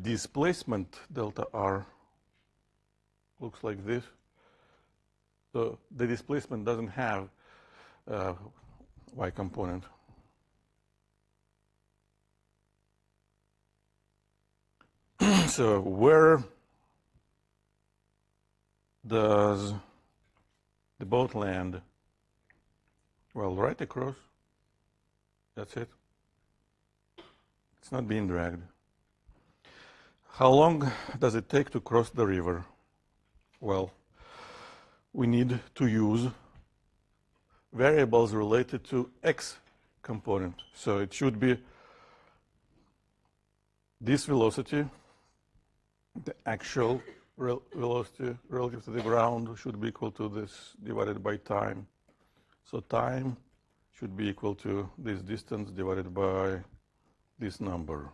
displacement delta r looks like this. So the displacement doesn't have y component. So where does the boat land? Well, right across. That's it. It's not being dragged. How long does it take to cross the river? Well, we need to use variables related to x component. So it should be this velocity, the actual velocity relative to the ground should be equal to this divided by time. So time should be equal to this distance divided by this number.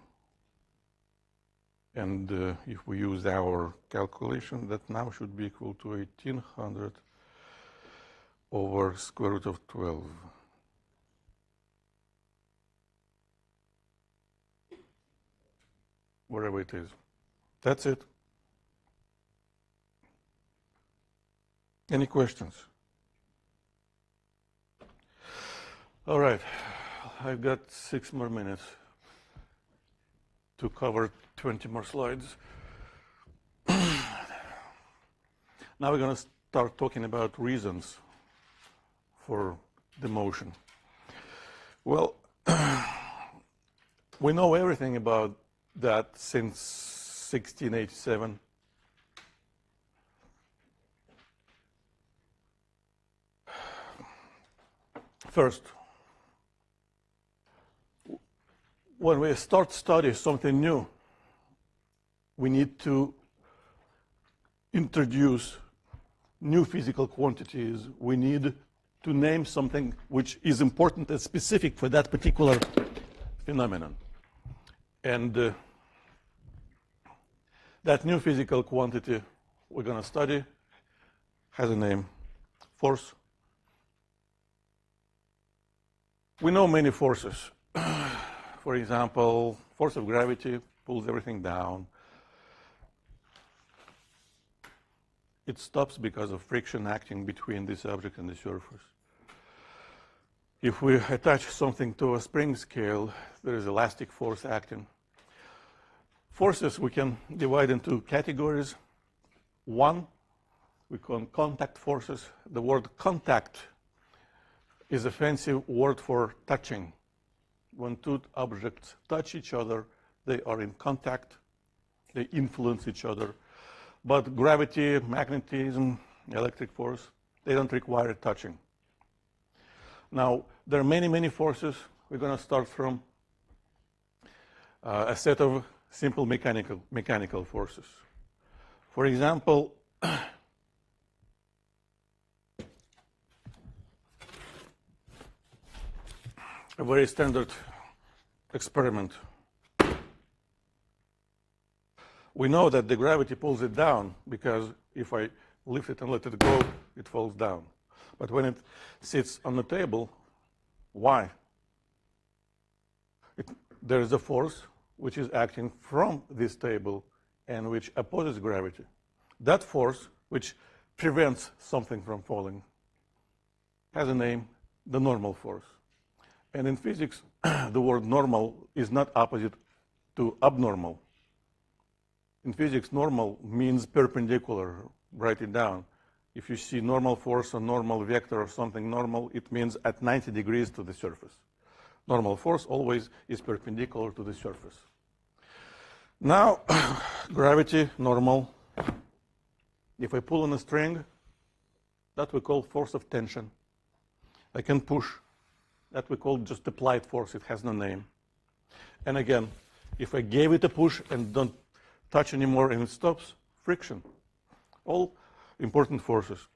And if we use our calculation, that now should be equal to 1800 over square root of 12. Wherever it is. That's it. Any questions? All right, I've got 6 more minutes to cover 20 more slides. Now we're going to start talking about reasons for the motion. Well, we know everything about that since 1687. First, when we start studying something new, we need to introduce new physical quantities. We need to name something which is important and specific for that particular phenomenon. And that new physical quantity we're going to study has a name, force. We know many forces. For example, force of gravity pulls everything down. It stops because of friction acting between this object and the surface. If we attach something to a spring scale, there is elastic force acting. Forces we can divide into categories. One, we call contact forces. The word contact is a fancy word for touching. When two objects touch each other, they are in contact, they influence each other. But gravity, magnetism, electric force, they don't require touching. Now, there are many, many forces. We're going to start from a set of simple mechanical forces. For example, a very standard experiment. We know that the gravity pulls it down because if I lift it and let it go, it falls down. But when it sits on the table, why? There is a force which is acting from this table and which opposes gravity. That force, which prevents something from falling, has a name, the normal force. And in physics, the word normal is not opposite to abnormal. In physics, normal means perpendicular. Write it down. If you see normal force or normal vector or something normal, it means at 90 degrees to the surface. Normal force always is perpendicular to the surface. Now, gravity, normal. If I pull on a string, That we call force of tension. I can push. That we call just applied force. It has no name. And again, if I gave it a push and don't touch anymore and it stops, friction. All important forces.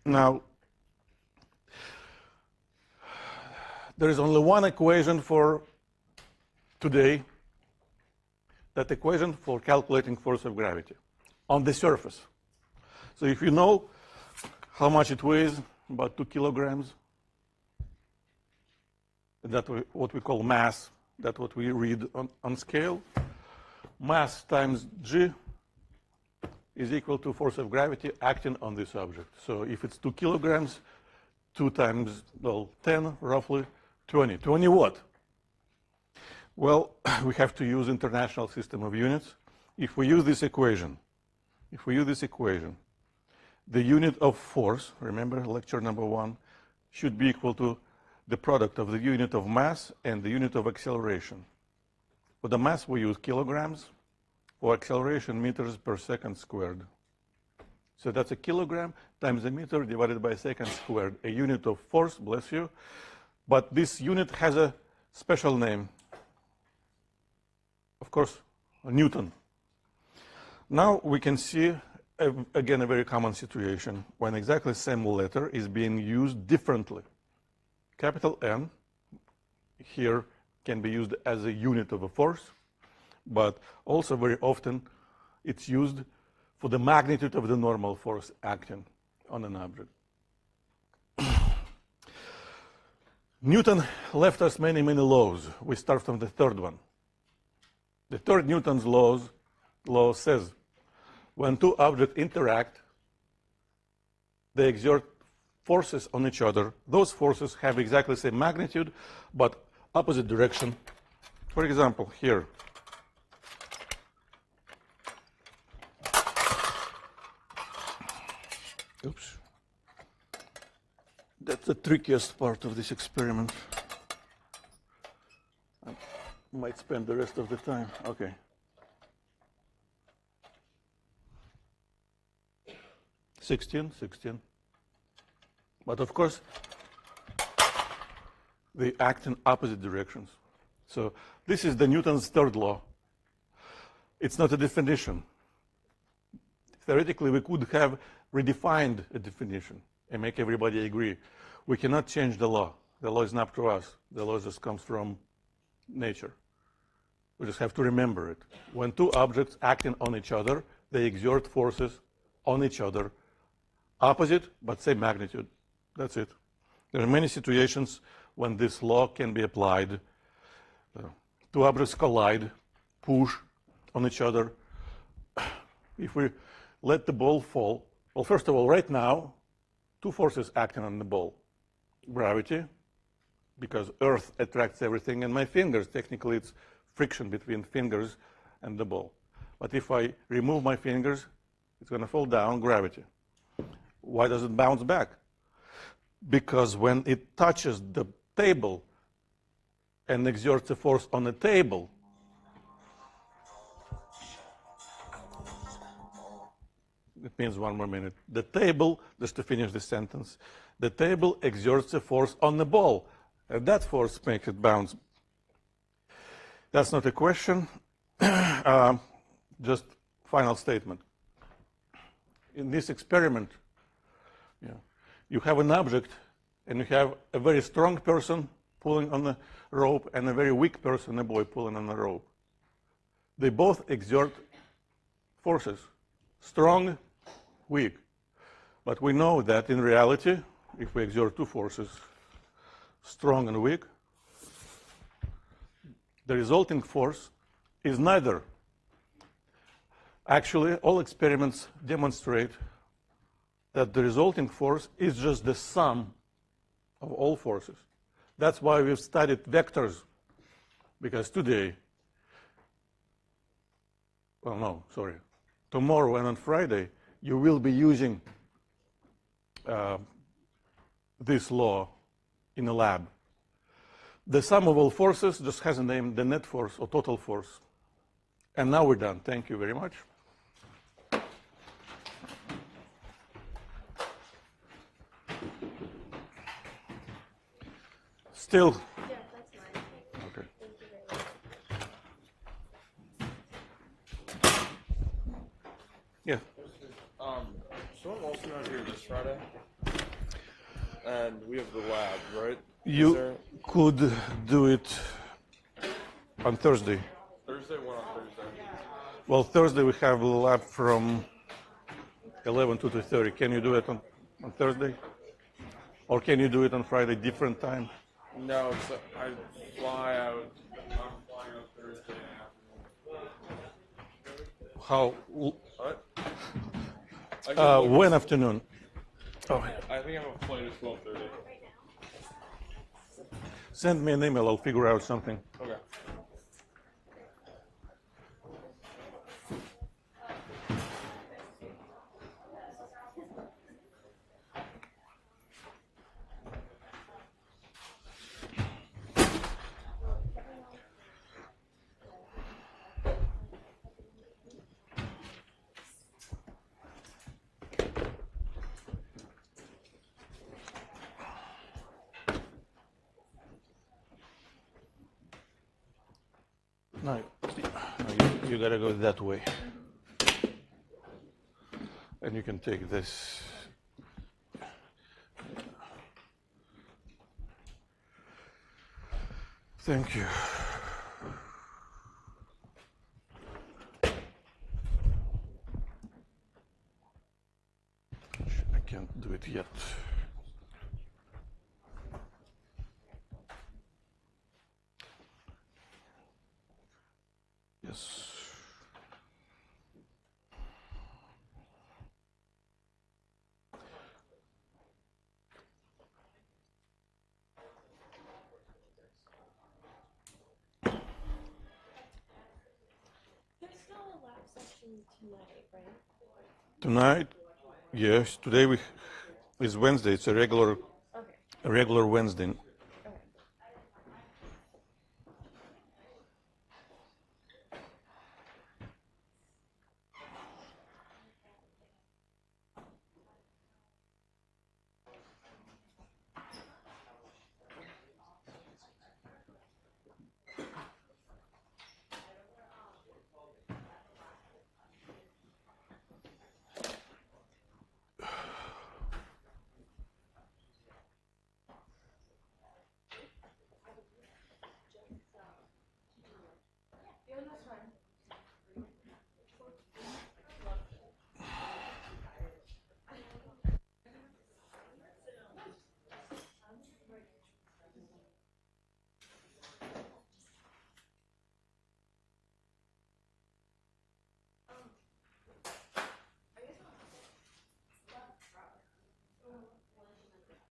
Now, there is only one equation for today, that equation for calculating force of gravity on the surface. So if you know how much it weighs, about 2 kilograms, that's what we call mass, that's what we read on scale. Mass times g is equal to force of gravity acting on this object. So if it's 2 kilograms, 2 times, well, 10, roughly, 20. 20 what? Well, we have to use international system of units. If we use this equation, the unit of force, remember lecture number 1, should be equal to the product of the unit of mass and the unit of acceleration. For the mass, we use kilograms. For acceleration, meters per second squared. So that's a kilogram times a meter divided by a second squared, a unit of force, bless you. But this unit has a special name. Of course, Newton. Now we can see, again, a very common situation when exactly the same letter is being used differently. Capital N here can be used as a unit of a force, but also very often it's used for the magnitude of the normal force acting on an object. Newton left us many, many laws. We start from the third one. The third Newton's law says when two objects interact, they exert forces on each other. Those forces have exactly the same magnitude, but opposite direction. For example, here. Oops. That's the trickiest part of this experiment. I might spend the rest of the time. Okay. Sixteen. But of course, they act in opposite directions. So this is the Newton's third law. It's not a definition. Theoretically, we could have redefined a definition and make everybody agree. We cannot change the law. The law is not up to us. The law just comes from nature. We just have to remember it. When two objects acting on each other, they exert forces on each other, opposite but same magnitude. That's it. There are many situations when this law can be applied. Two objects collide, push on each other. If we let the ball fall, well, first of all, right now, two forces acting on the ball. Gravity, because Earth attracts everything, and my fingers, technically it's friction between fingers and the ball. But if I remove my fingers, it's going to fall down, gravity. Why does it bounce back? Because when it touches the table and exerts a force on the table, it means one more minute. The table, just to finish the sentence, the table exerts a force on the ball, and that force makes it bounce. That's not a question, just final statement. In this experiment, you have an object, and you have a very strong person pulling on the rope and a very weak person, a boy, pulling on the rope. They both exert forces, strong, weak. But we know that in reality, if we exert two forces, strong and weak, the resulting force is neither. Actually, all experiments demonstrate that the resulting force is just the sum of all forces. That's why we've studied vectors, because today, tomorrow and on Friday, you will be using this law in a lab. The sum of all forces just has a name, the net force or total force. And now we're done. Thank you very much. Still. Yeah, that's fine. Okay. Thank you very much. Yeah. So I'm also not here this Friday, and we have the lab, right? You could do it on Thursday. Thursday, one on Thursday. Well, Thursday we have a lab from 11 to 2:30. Can you do it on Thursday? Or can you do it on Friday, different time? No, I fly out. I'm flying out Thursday afternoon. How? What? I can look- When afternoon? Oh, I think I have a flight at 12:30. send me an email. I'll figure out something. Okay. No, you gotta go that way. And you can take this. Thank you. I can't do it yet. Yes. There's still a lab session tonight, right? Tonight, yes. Today is Wednesday. It's a regular Wednesday. Okay.